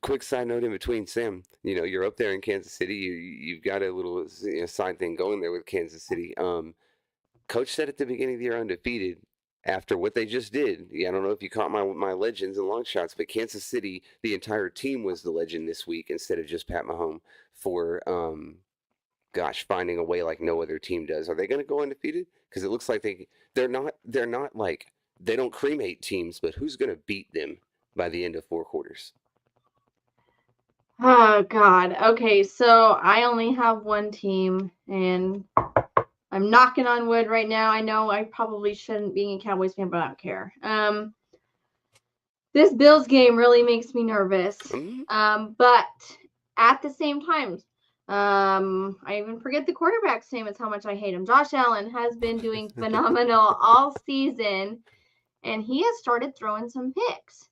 quick side note in between, Sam. You're up there in Kansas City. You've got a little side thing going there with Kansas City. Coach said at the beginning of the year undefeated. After what they just did, I don't know if you caught my legends and long shots, but Kansas City, the entire team was the legend this week instead of just Pat Mahomes for, finding a way like no other team does. Are they going to go undefeated? Because it looks like they're not like, they don't cremate teams, but who's going to beat them by the end of 4 quarters? Oh, God. Okay, so I only have one team, and I'm knocking on wood right now. I know I probably shouldn't being a Cowboys fan, but I don't care. This Bills game really makes me nervous. But at the same time, I even forget the quarterback's name. It's how much I hate him. Josh Allen has been doing phenomenal all season, and he has started throwing some picks.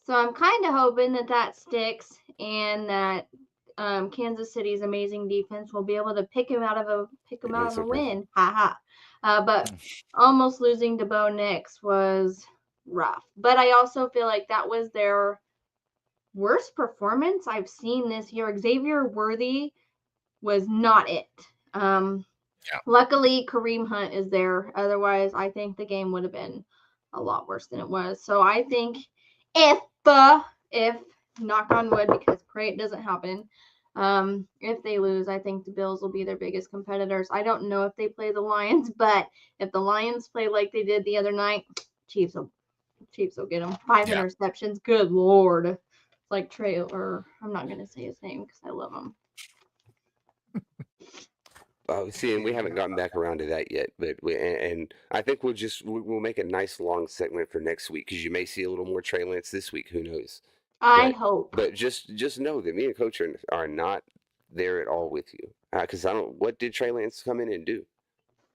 So I'm kind of hoping that sticks and that Kansas City's amazing defense will be able to pick him out of a win. But almost losing to Bo Nix was rough. But I also feel like that was their worst performance I've seen this year. Xavier Worthy was not it. Luckily, Kareem Hunt is there. Otherwise, I think the game would have been a lot worse than it was. So I think if knock on wood, because pray it doesn't happen, if they lose, I think the Bills will be their biggest competitors. I don't know if they play the Lions, but if the Lions play like they did the other night, Chiefs will get them. 5 interceptions. Good Lord. It's like Trey, or I'm not going to say his name because I love him. See, and we haven't gotten back around to that yet, but I think we'll make a nice long segment for next week because you may see a little more Trey Lance this week. Who knows? I hope. But just know that me and Coach are not there at all with you because what did Trey Lance come in and do?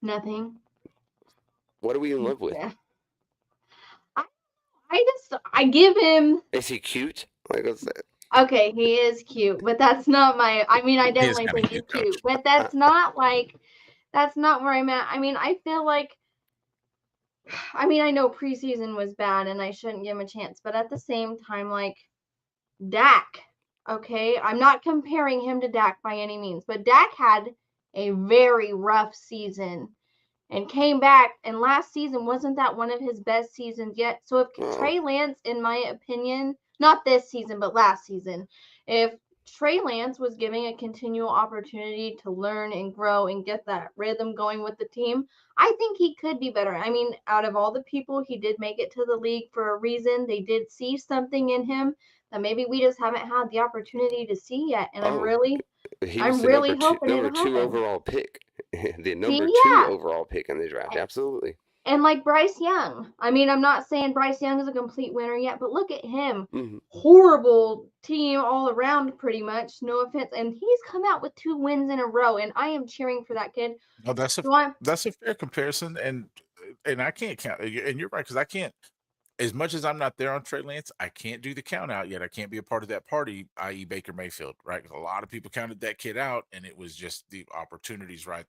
Nothing. What are we in love with? Yeah. I give him. Is he cute? Like what's that? Okay, he is cute, but that's not I definitely think he's cute, but that's not where I'm at. I feel like, I know preseason was bad and I shouldn't give him a chance, but at the same time, Dak, okay? I'm not comparing him to Dak by any means, but Dak had a very rough season, and came back. And last season, wasn't that one of his best seasons yet? So if Oh. Trey Lance, in my opinion, not this season, but last season, if Trey Lance was giving a continual opportunity to learn and grow and get that rhythm going with the team, I think he could be better. I mean, out of all the people, he did make it to the league for a reason. They did see something in him that maybe we just haven't had the opportunity to see yet. And I'm Oh, really he was the hoping number it'll two happen. overall pick. The See, number two yeah. overall pick in the draft. Absolutely. And like Bryce Young, I mean, I'm not saying Bryce Young is a complete winner yet, but look at him. Mhm. Horrible team all around, pretty much. No offense. And he's come out with 2 wins in a row, and I am cheering for that kid. No, that's So I'm a fair comparison, and I can't count. And you're right, because I can't. As much as I'm not there on Trey Lance, I can't do the count out yet. I can't be a part of that party, i.e. Baker Mayfield, right? 'Cause a lot of people counted that kid out, and it was just the opportunities, right?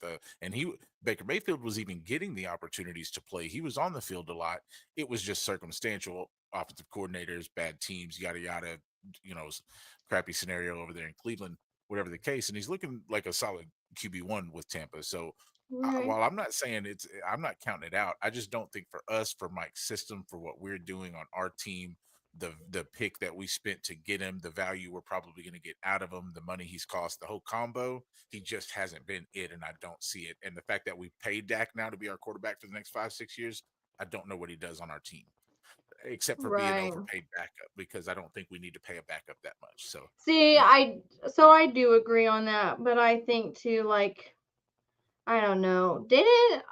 Baker Mayfield was even getting the opportunities to play. He was on the field a lot. It was just circumstantial. Offensive coordinators, bad teams, yada yada. Crappy scenario over there in Cleveland, whatever the case. And he's looking like a solid QB1 with Tampa. So right. while I'm not saying I'm not counting it out. I just don't think for us, for Mike's system, for what we're doing on our team, the pick that we spent to get him, the value we're probably going to get out of him, the money he's cost, the whole combo, he just hasn't been it, and I don't see it. And the fact that we paid Dak now to be our quarterback for the next 5-6 years, I don't know what he does on our team, except for being Right. overpaid backup, because I don't think we need to pay a backup that much. So See, yeah. I do agree on that, but I think too, like, I don't know.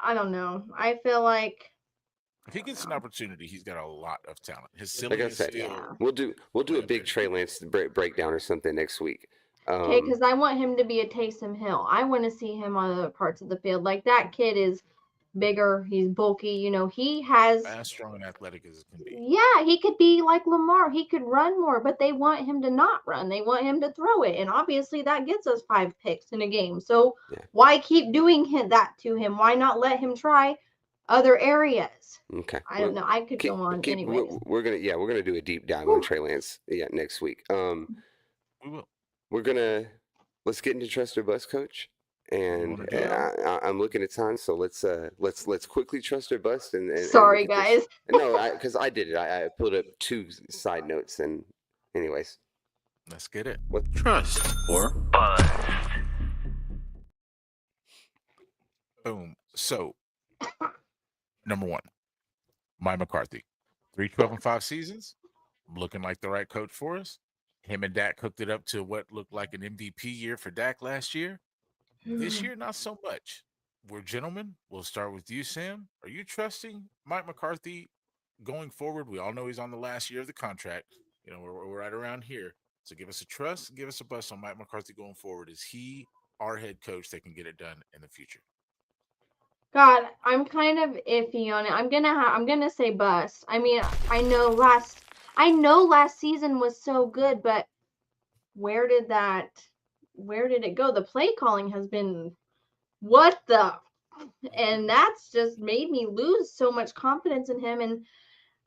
I don't know. I feel like If he gets an opportunity, he's got a lot of talent. His Like ceiling I is said, still yeah. we'll do way a up big there. Trey Lance breakdown or something next week. Okay, because I want him to be a Taysom Hill. I want to see him on other parts of the field. Like, that kid is bigger. He's bulky. He has. As strong and athletic as it can be. Yeah, he could be like Lamar. He could run more, but they want him to not run. They want him to throw it. And obviously that gets us 5 picks in a game. So Yeah. why keep doing that to him? Why not let him try other areas? Okay. I don't know. I could go on anyways. We're gonna do a deep dive on Trey Lance next week. We will. Let's get into Trust or Bust, Coach. And wanna do it? I'm looking at time, so let's quickly Trust or Bust. And Sorry, look at this. guys. No, because I did it. I pulled up 2 side notes, and anyways, Let's get it. what Trust or bust. Boom. So, number 1, Mike McCarthy, 3-12-5 seasons, looking like the right coach for us. Him and Dak hooked it up to what looked like an MVP year for Dak last year. This year, not so much. We're gentlemen. We'll start with you, Sam. Are you trusting Mike McCarthy going forward? We all know he's on the last year of the contract. We're right around here. So give us a trust, give us a bust on Mike McCarthy going forward. Is he our head coach that can get it done in the future? God, I'm kind of iffy on it. I'm gonna say bust. I mean, I know last season was so good, but where did it go? The play calling has been and that's just made me lose so much confidence in him. And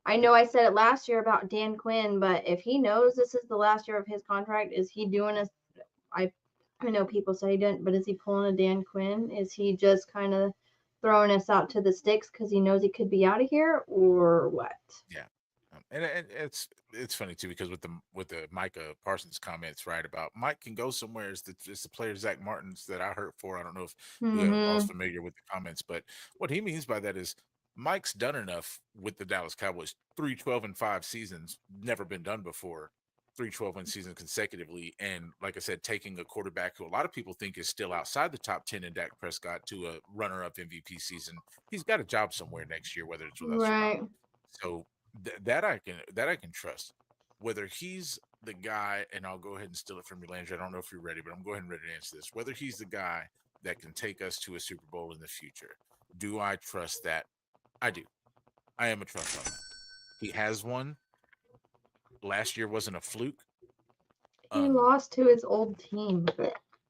I know I said it last year about Dan Quinn, but if he knows this is the last year of his contract, is he doing I know people say he didn't, but is he pulling a Dan Quinn? Is he just kind of throwing us out to the sticks because he knows he could be out of here, or what? Yeah. And it's funny too, because with the Micah Parsons comments, right, about Mike can go somewhere. It's the player Zach Martin's that I heard for. I don't know if all's familiar with the comments, but what he means by that is Mike's done enough with the Dallas Cowboys. 3-12-5 seasons, never been done before. 3-12-1 seasons consecutively, and like I said, taking a quarterback who a lot of people think is still outside the top 10 in Dak Prescott to a runner-up MVP season. He's got a job somewhere next year, whether it's with us or Right. not. So that I can trust. Whether he's the guy, and I'll go ahead and steal it from you, Landry. I don't know if you're ready, but I'm going ahead and ready to answer this. Whether he's the guy that can take us to a Super Bowl in the future, do I trust that? I do. I am a trust on that. He has one. Last year wasn't a fluke. He lost to his old team.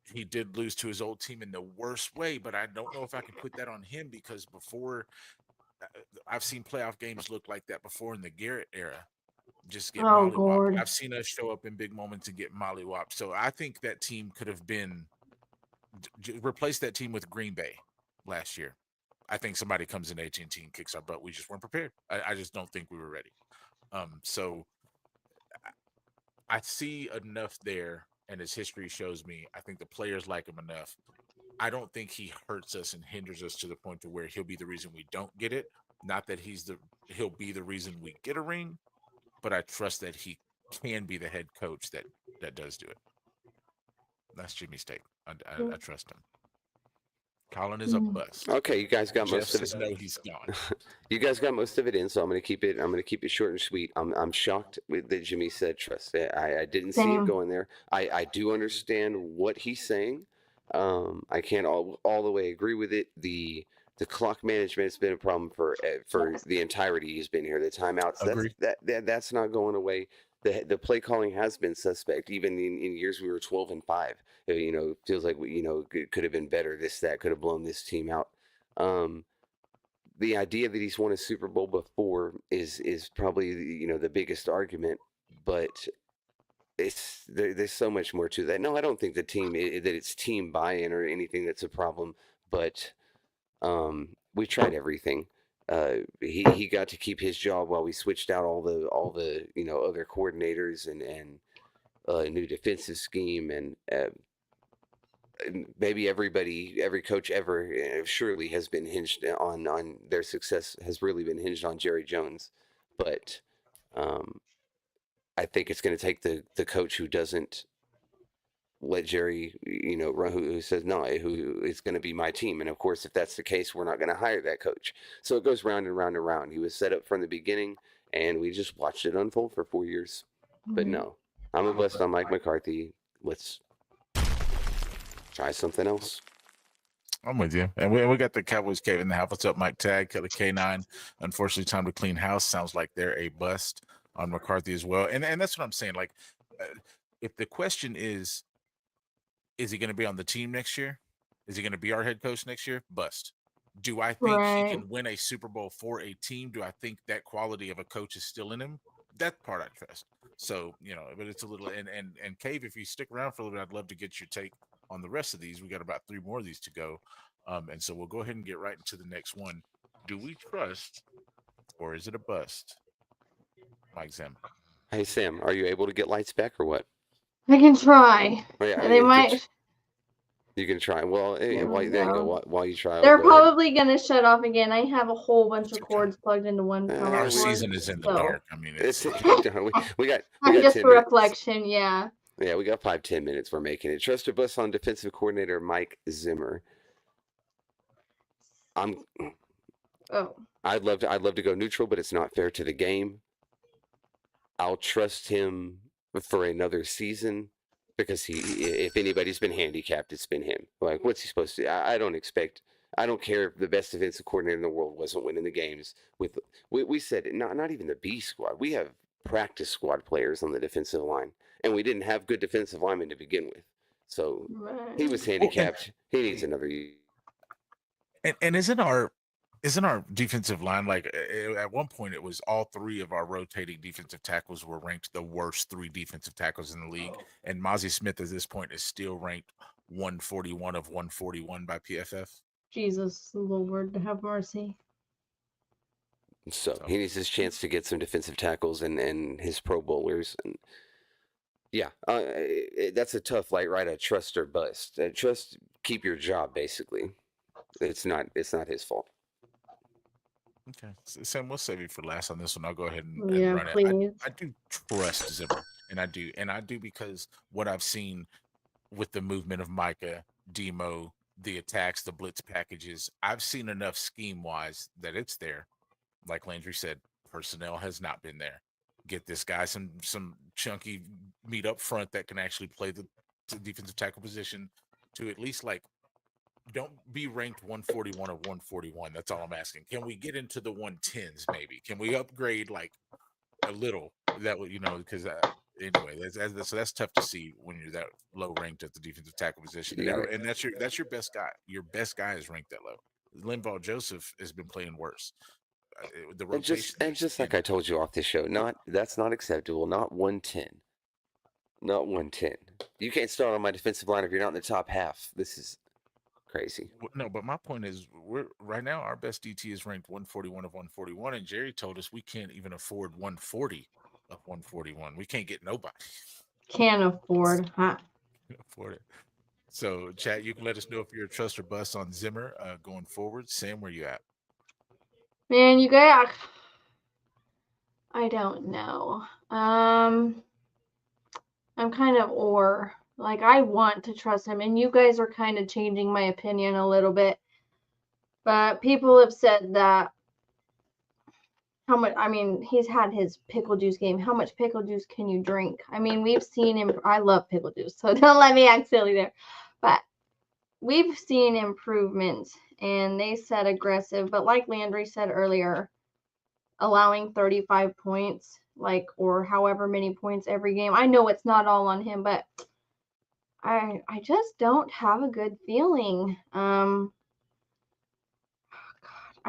He did lose to his old team in the worst way, but I don't know if I can put that on him, because before, I've seen playoff games look like that before in the Garrett era. Just get mollywopped. Lord. I've seen us show up in big moments and get mollywopped. So I think that team could have been replaced that team with Green Bay last year. I think somebody comes in AT&T and kicks our butt. We just weren't prepared. I just don't think we were ready. So I see enough there, and his history shows me. I think the players like him enough. I don't think he hurts us and hinders us to the point to where he'll be the reason we don't get it. Not that he'll be the reason we get a ring, but I trust that he can be the head coach that does do it. That's Jimmy's take. I trust him. Colin is a bust. Okay, you guys got Jeff most of says it. no, he's gone. You guys got most of it in, so I'm gonna keep it short and sweet. I'm shocked that Jimmy said trust. I didn't see it going there. I do understand what he's saying. I can't all the way agree with it. The clock management has been a problem for the entirety he's been here. The timeouts, that's not going away. The play calling has been suspect, even in years we were 12-5. It feels like it could have been better. That could have blown this team out. The idea that he's won a Super Bowl before is probably the biggest argument, but there's so much more to that. No, I don't think that it's team buy-in or anything that's a problem, but we tried everything. He got to keep his job while we switched out all the other coordinators and new defensive scheme and maybe every coach ever surely has been hinged on their success has really been hinged on Jerry Jones, but I think it's going to take the coach who doesn't let Jerry, run, who says, no, who is going to be my team. And of course, if that's the case, we're not going to hire that coach. So it goes round and round and round. He was set up from the beginning, and we just watched it unfold for 4 years. But no, I'm a bust on Mike McCarthy. Let's try something else. I'm with you. And we got the Cowboys cave in the house. What's up, Mike Tag, Kelly K9? Unfortunately, time to clean house. Sounds like they're a bust on McCarthy as well. And that's what I'm saying. Like, if the question is he going to be on the team next year? Is he going to be our head coach next year? Bust. Do I think he can win a Super Bowl for a team? Do I think that quality of a coach is still in him? That part I trust. So, but it's a little, and Cave, if you stick around for a little bit, I'd love to get your take on the rest of these. We got about 3 more of these to go. And so we'll go ahead and get right into the next one. Do we trust, or is it a bust? Mike Zim. Hey, Sam, are you able to get lights back or what? I can try. Oh, yeah, They might. You can try. Well, there you go. While you try, They're probably going to shut off again. I have a whole bunch of cords plugged into one. Our season is in the dark. I mean, it's we got just 10 a reflection, yeah. Yeah, we got 5-10 minutes. We're making it. Trust or bust on defensive coordinator Mike Zimmer. I'd love to go neutral, but it's not fair to the game. I'll trust him for another season because if anybody's been handicapped, it's been him. Like, what's he supposed to? I don't care if the best defensive coordinator in the world wasn't winning the games. We said it. Not even the B squad. We have practice squad players on the defensive line, and we didn't have good defensive linemen to begin with. So he was handicapped. He needs another year. And isn't our defensive line, like at one point it was all 3 of our rotating defensive tackles were ranked the worst 3 defensive tackles in the league, and Mozzie Smith at this point is still ranked 141 of 141 by PFF. Jesus, Lord, have mercy. So he needs his chance to get some defensive tackles and his Pro Bowlers. And yeah, that's a tough right? A trust or bust. Trust, keep your job. Basically, it's not his fault. Okay, Sam, we'll save you for last on this one. I'll go ahead and run please. it. I do trust Zimmer, and I do because what I've seen with the movement of Micah, Demo, the attacks, the blitz packages, I've seen enough scheme-wise that it's there. Like Landry said, personnel has not been there. Get this guy some chunky meat up front that can actually play the defensive tackle position to at least don't be ranked 141 of 141. That's all I'm asking. Can we get into the 110s maybe? Can we upgrade a little? That would, because anyway, that's tough to see when you're that low ranked at the defensive tackle position. Yeah. And that's your best guy. Your best guy is ranked that low. Linval Joseph has been playing worse. The rotation and just like I told you off this show, that's not acceptable. Not 110. Not 110. You can't start on my defensive line if you're not in the top half. This is Crazy. No, but my point is, we're right now our best DT is ranked 141 of 141, and Jerry told us we can't even afford 140 of 141. We can't get nobody. Can't afford, huh? Can't afford it. So, chat, you can let us know if you're a trust or bust on Zimmer going forward. Sam, where you at? Man, you guys, I don't know. I'm kind of like I want to trust him, and you guys are kind of changing my opinion a little bit. But people have said that how much, I mean, he's had his pickle juice game. How much pickle juice can you drink? I mean, we've seen him. I love pickle juice, so don't let me act silly there. But we've seen improvements, and they said aggressive. But like Landry said earlier, allowing 35 points, like, or however many points every game. I know it's not all on him, but I just don't have a good feeling. I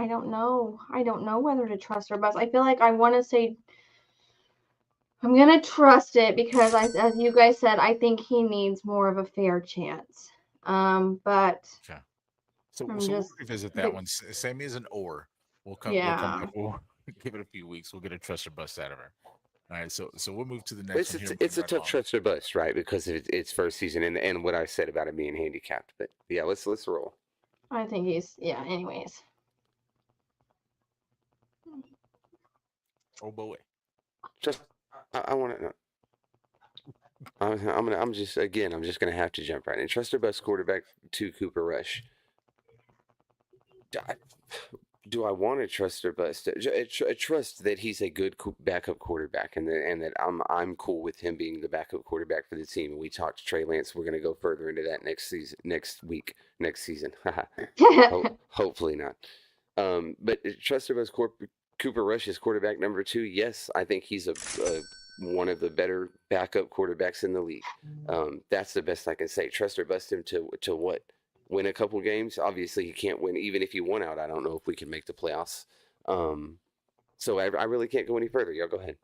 don't know. I don't know whether to trust or bust. I feel like I want to say I'm going to trust it because, as you guys said, I think he needs more of a fair chance. But Okay. So I'm we'll just, revisit that one. Sammy is an or. We'll come yeah. back. We'll give it a few weeks. We'll get a trust or bust out of her. All right. So we'll move to the next one here. It's a Right tough along. trust or bust, right? Because it's first season and what I said about it being handicapped. But yeah, let's roll. I think he's, yeah, anyways. Oh boy. Just I want to know. I'm just gonna have to jump right in. Trust or bust quarterback to Cooper Rush. Do I want to trust or bust? Trust that he's a good backup quarterback, and that I'm cool with him being the backup quarterback for the team. We talked to Trey Lance. We're gonna go further into that next season. Hopefully not. But trust or bust Cooper Rush is quarterback number 2. Yes, I think he's a one of the better backup quarterbacks in the league. That's the best I can say. Trust or bust him to what? Win a couple games. Obviously, he can't win. Even if he won out, I don't know if we can make the playoffs. So I really can't go any further. Y'all go ahead.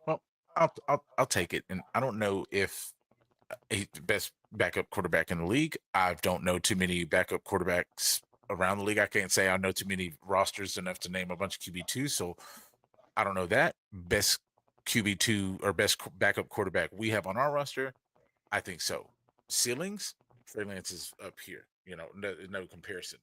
Well, I'll take it, and I don't know if he's the best backup quarterback in the league. I don't know too many backup quarterbacks around the league. I can't say I know too many rosters enough to name a bunch of QB2. So I don't know that. Best QB2 or best backup quarterback we have on our roster, I think so. Ceilings, Trey Lance is up here. No comparison.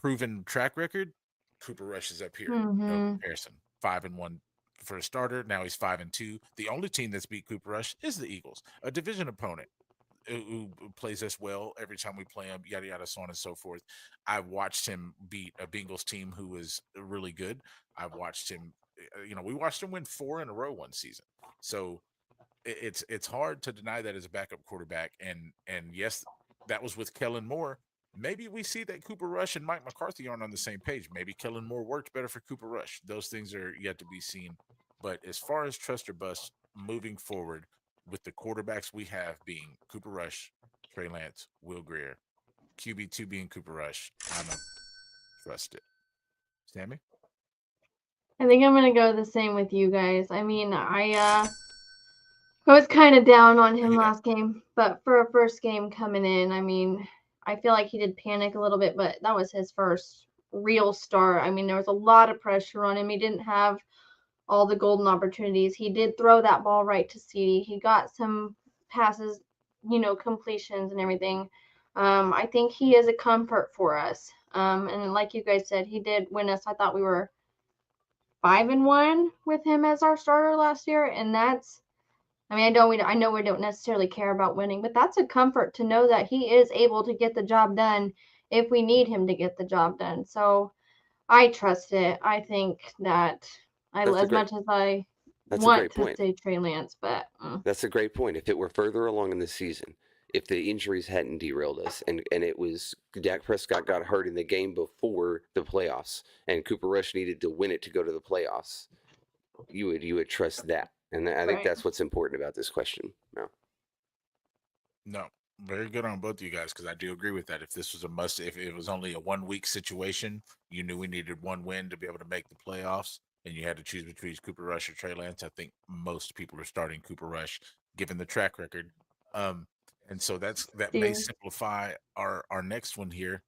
Proven track record, Cooper Rush is up here. No comparison. 5-1 for a starter. Now he's 5-2. The only team that's beat Cooper Rush is the Eagles, a division opponent who plays us well every time we play him, yada, yada, so on and so forth. I've watched him beat a Bengals team who was really good. I've watched him, we watched him win 4 in a row one season. So it's hard to deny that as a backup quarterback. And yes, that was with Kellen Moore. Maybe we see that Cooper Rush and Mike McCarthy aren't on the same page. Maybe Kellen Moore worked better for Cooper Rush. Those things are yet to be seen. But as far as trust or bust moving forward, with the quarterbacks we have being Cooper Rush, Trey Lance, Will Grier, QB2 being Cooper Rush, I'm a trust it. Sammy? I think I'm gonna go the same with you guys. I mean, I was kind of down on him last game, but for a first game coming in, I mean, I feel like he did panic a little bit, but that was his first real start. I mean, there was a lot of pressure on him. He didn't have all the golden opportunities. He did throw that ball right to CeeDee. He got some passes, completions and everything. I think he is a comfort for us. And like you guys said, he did win us. I thought we were 5-1 with him as our starter last year, and that's. I mean, I know we don't necessarily care about winning, but that's a comfort to know that he is able to get the job done if we need him to get the job done. So I trust it. I think that as much as I want to say Trey Lance, but that's a great point. If it were further along in the season, if the injuries hadn't derailed us, and it was Dak Prescott got hurt in the game before the playoffs, and Cooper Rush needed to win it to go to the playoffs, you would trust that. And I think that's what's important about this question. No, very good on both of you guys, because I do agree with that. If this was if it was only a 1 week situation, you knew we needed one win to be able to make the playoffs, and you had to choose between Cooper Rush or Trey Lance, I think most people are starting Cooper Rush, given the track record. And And so that may Steven. simplify our next one here.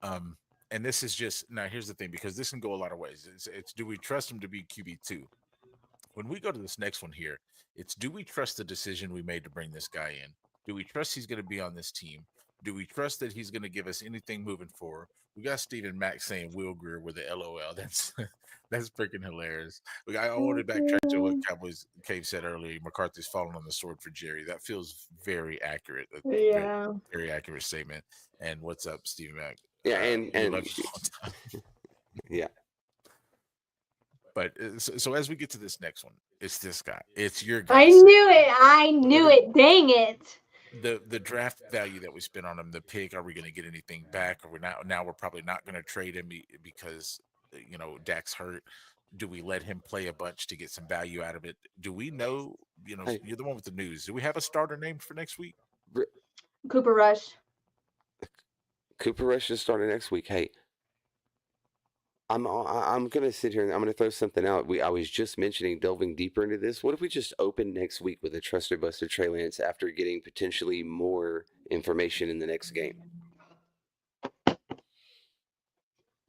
And this is just now. Here's the thing, because this can go a lot of ways. It's do we trust him to be QB2? When we go to this next one here, it's do we trust the decision we made to bring this guy in? Do we trust he's going to be on this team? Do we trust that he's going to give us anything moving forward? We got Stephen Mack saying Will Greer with the LOL. That's freaking hilarious. I wanted to backtrack to what Cowboys Cave said earlier. McCarthy's falling on the sword for Jerry. That feels very accurate. A very, Yeah. very accurate statement. And what's up, Stephen Mack? Yeah, We and love you all the time. yeah, But so as we get to this next one, it's this guy. It's your I guy. knew it. I knew it. Dang it. The draft value that we spent on him, the pick, are we going to get anything back? Or we're probably not going to trade him because Dak's hurt. Do we let him play a bunch to get some value out of it? Do we know? Hey. You're the one with the news. Do we have a starter named for next week? Cooper Rush. Cooper Rush is starting next week. Hey, I'm gonna sit here and I'm gonna throw something out. I was just mentioning delving deeper into this. What if we just open next week with a Truster Buster Trey Lance after getting potentially more information in the next game?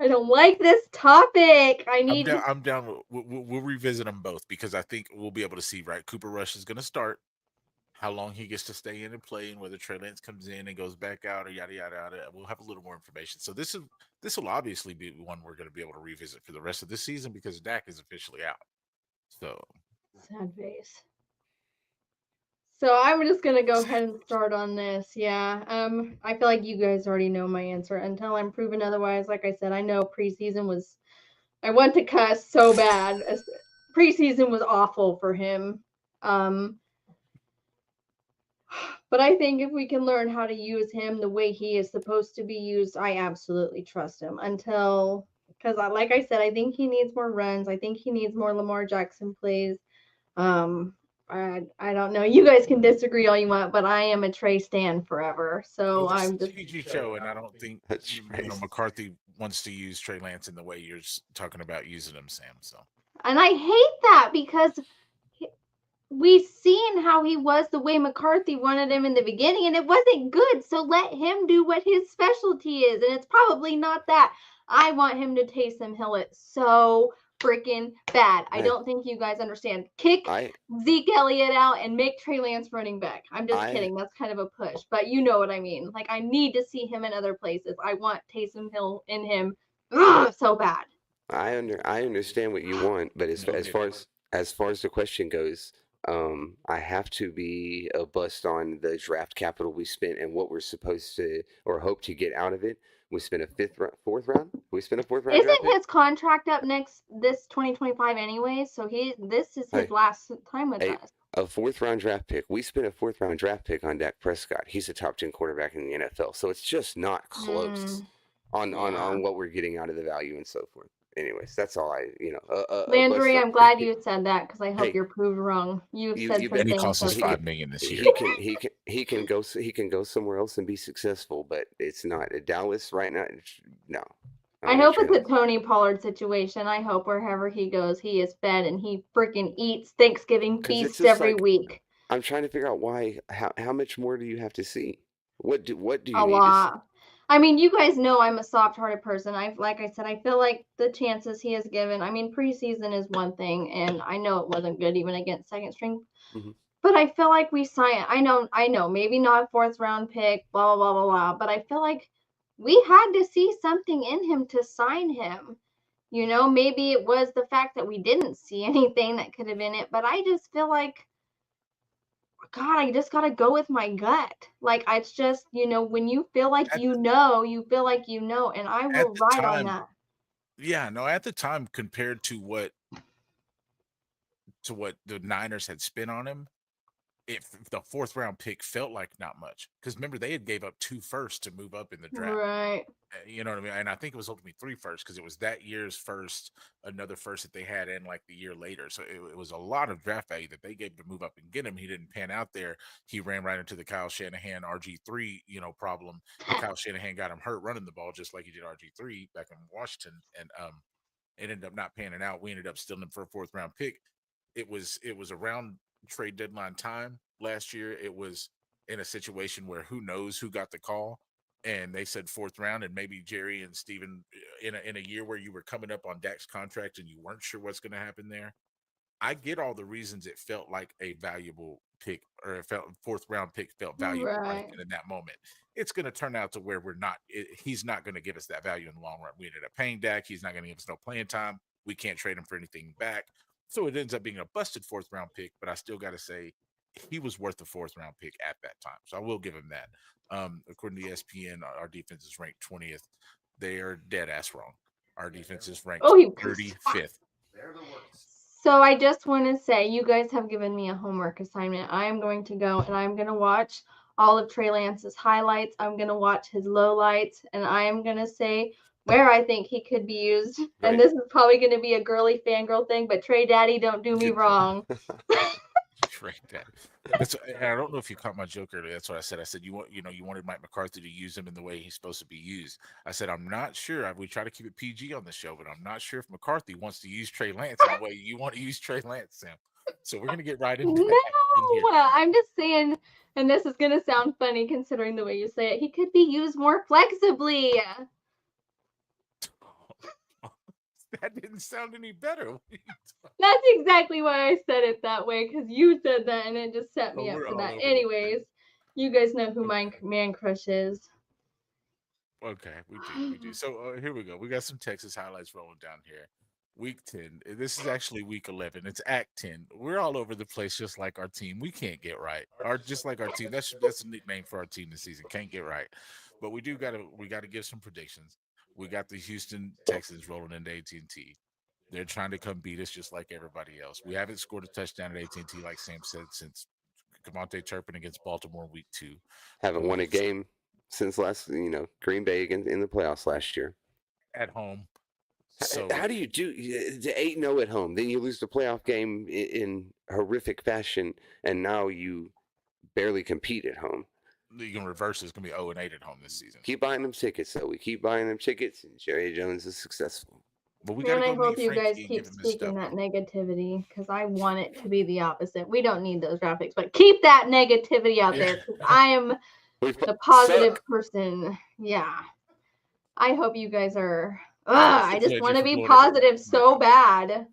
I don't like this topic. I'm down. We'll revisit them both, because I think we'll be able to see, right? Cooper Rush is going to start. How long he gets to stay in and play, and whether Trey Lance comes in and goes back out, or yada yada yada. We'll have a little more information. So this will obviously be one we're going to be able to revisit for the rest of this season, because Dak is officially out. So Sad face. So I'm just gonna go ahead and start on this. Yeah. I feel like you guys already know my answer until I'm proven otherwise. Like I said, I know preseason was. I want to cuss so bad. Preseason was awful for him. But I think if we can learn how to use him the way he is supposed to be used, I absolutely trust him because like I said, I think he needs more runs. I think he needs more Lamar Jackson plays. I don't know. You guys can disagree all you want, but I am a Trey stan forever. So this I'm is a just PG show, and I don't think That's right. McCarthy wants to use Trey Lance in the way you're talking about using him, Sam. So, and I hate that because we've seen how he was the way McCarthy wanted him in the beginning, and it wasn't good. So let him do what his specialty is, and it's probably not that. I want him to Taysom Hill it so freaking bad. I don't think you guys understand. Kick Zeke Elliott out and make Trey Lance running back. I'm just kidding. That's kind of a push, but you know what I mean. Like, I need to see him in other places. I want Taysom Hill in him so bad. I understand what you want, but as far as the question goes, I have to be a bust on the draft capital we spent and what we're supposed to or hope to get out of it. We spent a fourth round. We spent a fourth round. Isn't his contract up this 2025 anyway? So this is his last time with us. A fourth round draft pick. We spent a fourth round draft pick on Dak Prescott. He's a top 10 quarterback in the NFL. So it's just not close on what we're getting out of the value and so forth. Anyways, that's all Landry, I'm glad you said that because I hope you're proved wrong. You've said some things. He costs us $5 million this year. He can go somewhere else and be successful, but it's not Dallas right now. No. I hope it's a Tony Pollard situation. I hope wherever he goes, he is fed and he freaking eats Thanksgiving feast every week. I'm trying to figure out why. How much more do you have to see? What do you need to see? I mean, you guys know I'm a soft-hearted person. Like I said, I feel like the chances he has given. I mean, preseason is one thing, and I know it wasn't good even against second string. Mm-hmm. But I feel like we signed. I know, maybe not a fourth round pick, blah blah blah blah blah. But I feel like we had to see something in him to sign him. You know, maybe it was the fact that we didn't see anything that could have been it. But I just feel like, God, I just got to go with my gut. Like, it's just, when you feel like you feel like you know, and I will ride on that. Yeah, no, at the time, compared to what the Niners had spent on him, if the fourth round pick felt like not much, because remember they had gave up 2 firsts to move up in the draft, right? You know what I mean? And I think it was ultimately 3 firsts because it was that year's first, another first that they had in like the year later. So it was a lot of draft value that they gave to move up and get him. He didn't pan out there. He ran right into the Kyle Shanahan RG3, problem. And Kyle Shanahan got him hurt running the ball just like he did RG3 back in Washington, and it ended up not panning out. We ended up stealing him for a 4th round pick. It was around trade deadline time last year. It was in a situation where who knows who got the call, and they said 4th round, and maybe Jerry and Steven in a year where you were coming up on Dak's contract and you weren't sure what's going to happen there. I get all the reasons it felt like a valuable pick, or it felt 4th round pick felt valuable right in that moment. It's going to turn out to where he's not going to give us that value in the long run. We ended up paying Dak. He's not going to give us no playing time. We can't trade him for anything back. So it ends up being a busted 4th round pick, but I still got to say he was worth the 4th round pick at that time. So I will give him that. According to ESPN, our defense is ranked 20th. They are dead ass wrong. Our defense is ranked 35th. They're the worst. So I just want to say, you guys have given me a homework assignment. I am going to go and I'm going to watch all of Trey Lance's highlights. I'm going to watch his lowlights, and I am going to say where I think he could be used. Right. And this is probably going to be a girly fangirl thing, but Trey Daddy, don't do me wrong. Trey Daddy. I don't know if you caught my joke earlier. That's what I said. I said you wanted Mike McCarthy to use him in the way he's supposed to be used. I said I'm not sure. We try to keep it PG on the show, but I'm not sure if McCarthy wants to use Trey Lance in the way you want to use Trey Lance, Sam. So we're gonna get right into that. No, I'm just saying, and this is gonna sound funny considering the way you say it. He could be used more flexibly. That didn't sound any better. That's exactly why I said it that way, because you said that and it just set me up for that. Anyways, you guys know who my man crush is. Okay, we do. So here we go. We got some Texas highlights rolling down here. Week 10. This is actually week 11. It's Act 10. We're all over the place, just like our team. We can't get right. Just like our team. That's a nickname for our team this season. Can't get right. But we gotta give some predictions. We got the Houston Texans rolling into AT&T. They're trying to come beat us just like everybody else. We haven't scored a touchdown at AT&T, like Sam said, since Cavante Turpin against Baltimore week 2. Haven't won a game since Green Bay in the playoffs last year. At home. So how do you do the 8-0 at home? Then you lose the playoff game in horrific fashion, and now you barely compete at home. You can reverse it. It's going to be 0-8 at home this season. Keep buying them tickets, though. We keep buying them tickets, and Jerry Jones is successful. But we gotta I go hope you Frankie guys keep speaking that negativity, because I want it to be the opposite. We don't need those graphics, but keep that negativity out there, because I am the positive person. Yeah. I hope you guys are. I just want to be positive so bad.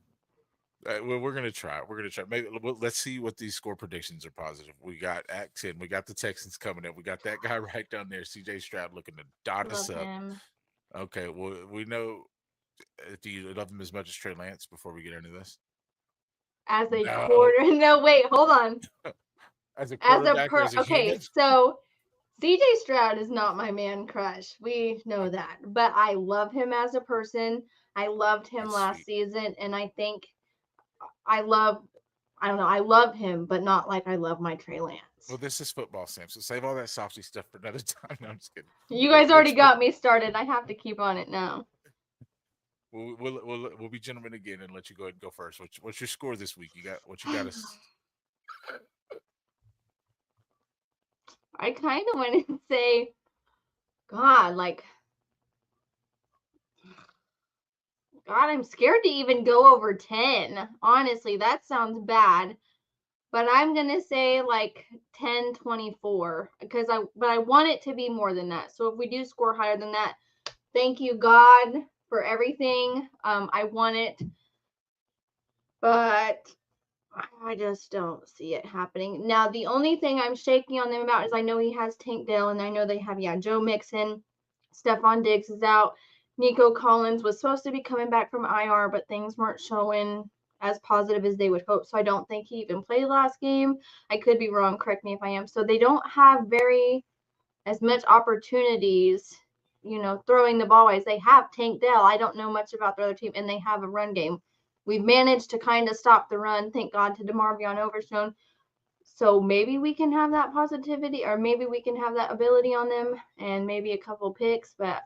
Well, we're gonna try. Maybe let's see what these score predictions are positive. We got Act 10. We got the Texans coming in. We got that guy right down there, CJ Stroud, looking to dot us up. Him. Okay. Well, we know. Do you love him as much as Trey Lance? Before we get into this, as a quarter. No, wait, hold on. As a quarterback, okay, human? So CJ Stroud is not my man crush. We know that, but I love him as a person. I loved him last season, and I think I love him, but not like I love my Trey Lance. Well, this is football, Sam. So save all that softy stuff for another time. No, I'm just kidding. You guys already got me started. I have to keep on it now. We'll be gentlemen again and let you go ahead and go first. What's your score this week? What you got us? I kind of want to say, God, I'm scared to even go over 10. Honestly, that sounds bad. But I'm going to say 10-24 but I want it to be more than that. So if we do score higher than that, thank you, God, for everything. I want it, but I just don't see it happening. Now, the only thing I'm shaking on them about is I know he has Tank Dell, and I know they have, Joe Mixon. Stephon Diggs is out. Nico Collins was supposed to be coming back from IR, but things weren't showing as positive as they would hope. So I don't think he even played last game. I could be wrong. Correct me if I am. So they don't have as much opportunities, throwing the ball wise. They have Tank Dell. I don't know much about the other team, and they have a run game. We've managed to kind of stop the run, thank God, to DeMarvion Overshown. So maybe we can have that positivity, or maybe we can have that ability on them, and maybe a couple picks, but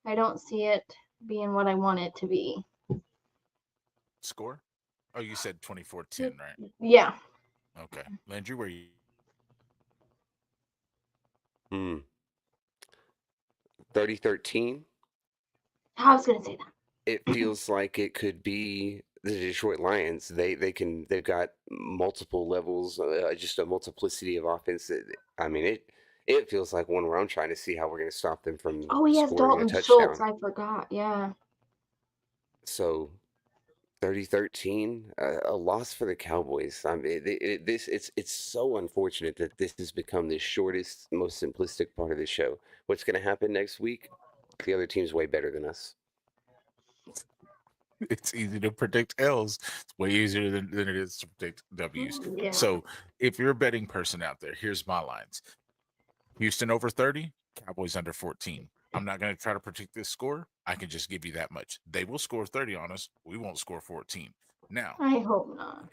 I don't see it being what I want it to be. Score? Oh, you said 24-10, right? Yeah. Okay. Landry, where are you? 30-13. I was going to say that. It feels like it could be the Detroit Lions, they've got multiple levels, just a multiplicity of offense. I mean, it feels like one where I'm trying to see how we're going to stop them from Oh, he has scoring a Dalton Schultz. touchdown. I forgot. Yeah. So 30-13, a loss for the Cowboys. I mean, it's so unfortunate that this has become the shortest, most simplistic part of the show. What's going to happen next week? The other team's way better than us. It's easy to predict L's. It's way easier than it is to predict W's. Yeah. So if you're a betting person out there, here's my lines. Houston over 30, Cowboys under 14. I'm not going to try to predict this score. I can just give you that much. They will score 30 on us. We won't score 14. Now, I hope not.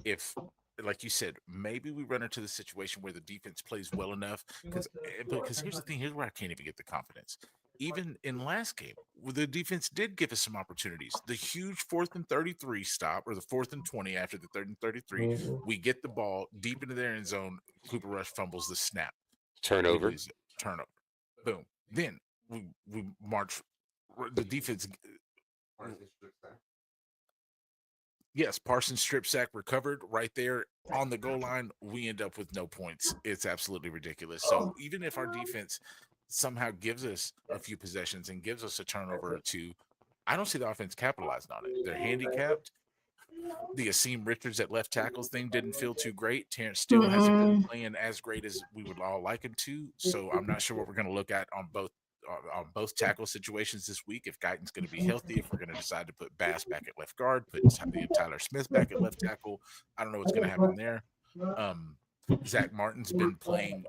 if like you said, maybe we run into the situation where the defense plays well enough, because here's the thing, here's where I can't even get the confidence. Even in last game, the defense did give us some opportunities. The huge 4th and 33 stop, or the 4th and 20 after the 3rd and 33, we get the ball deep into their end zone. Cooper Rush fumbles the snap. Turnover. Turnover. Boom. Then we march. The defense. Yes, Parsons strip sack recovered right there on the goal line. We end up with no points. It's absolutely ridiculous. So even if our defense somehow gives us a few possessions and gives us a turnover or two, I don't see the offense capitalizing on it. They're handicapped. The Akeem Richards at left tackles thing didn't feel too great. Terrence still hasn't been playing as great as we would all like him to. So I'm not sure what we're going to look at on both tackle situations this week. If Guyton's going to be healthy, if we're going to decide to put Bass back at left guard, put Tyler Smith back at left tackle, I don't know what's going to happen there. Zach Martin's been playing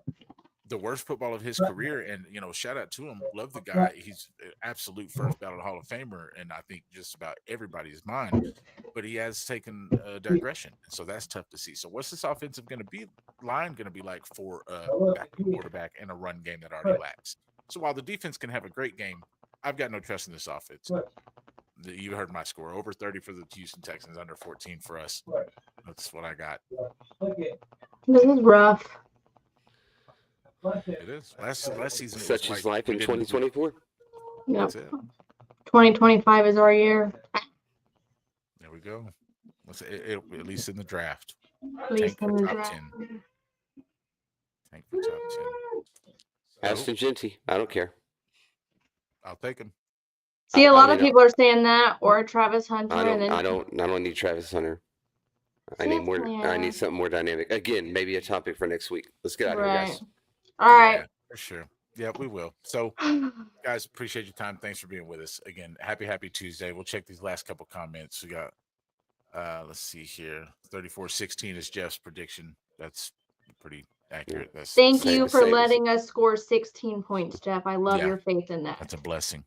the worst football of his career, and shout out to him. Love the guy. He's an absolute first ballot Hall of Famer, and I think just about everybody's mind. But he has taken a digression, so that's tough to see. So what's this offensive line going to be like for a quarterback and a run game that already lacks? So while the defense can have a great game, I've got no trust in this offense. You heard my score. Over 30 for the Houston Texans, under 14 for us. That's what I got. This is rough. It is. Last season. Such is life in 2024. Yep. That's it. 2025 is our year. There we go. At least in the draft. At least in the draft. 10. Tank for top 10. Ashton Genty, I don't care. I'll take him. See, a lot of people are saying that, or Travis Hunter. I don't need Travis Hunter. I need more. I need something more dynamic. Again, maybe a topic for next week. Let's get out of here, guys. All right. Yeah, for sure. Yeah, we will. So, guys, appreciate your time. Thanks for being with us. Again, happy Tuesday. We'll check these last couple comments. We got, let's see here. 34-16 is Jeff's prediction. That's pretty accurate. Thank you for letting us score 16 points, Jeff. I love your faith in that. That's a blessing.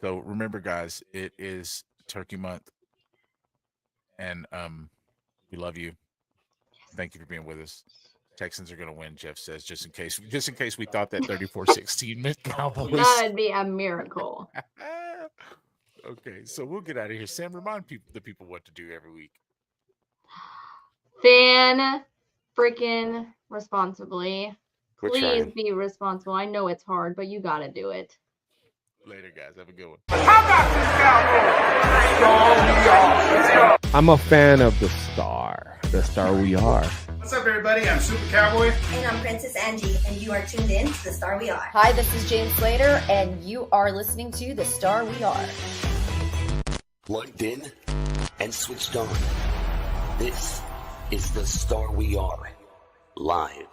So remember, guys, it is Turkey Month, and we love you. Thank you for being with us. Texans are going to win, Jeff says, just in case we thought that 34-16 meant Cowboys. That'd be a miracle. Okay, so we'll get out of here. Sam, remind the people what to do every week. Freaking responsibly. Please be responsible. I know it's hard, but you got to do it. Later, guys. Have a good one. I'm a fan of the star we are. What's up, everybody? I'm Super Cowboy. And I'm Princess Angie, and you are tuned in to The Star We Are. Hi, this is James Slater, and you are listening to The Star We Are. Plugged in and switched on. This is The Star We Are, live.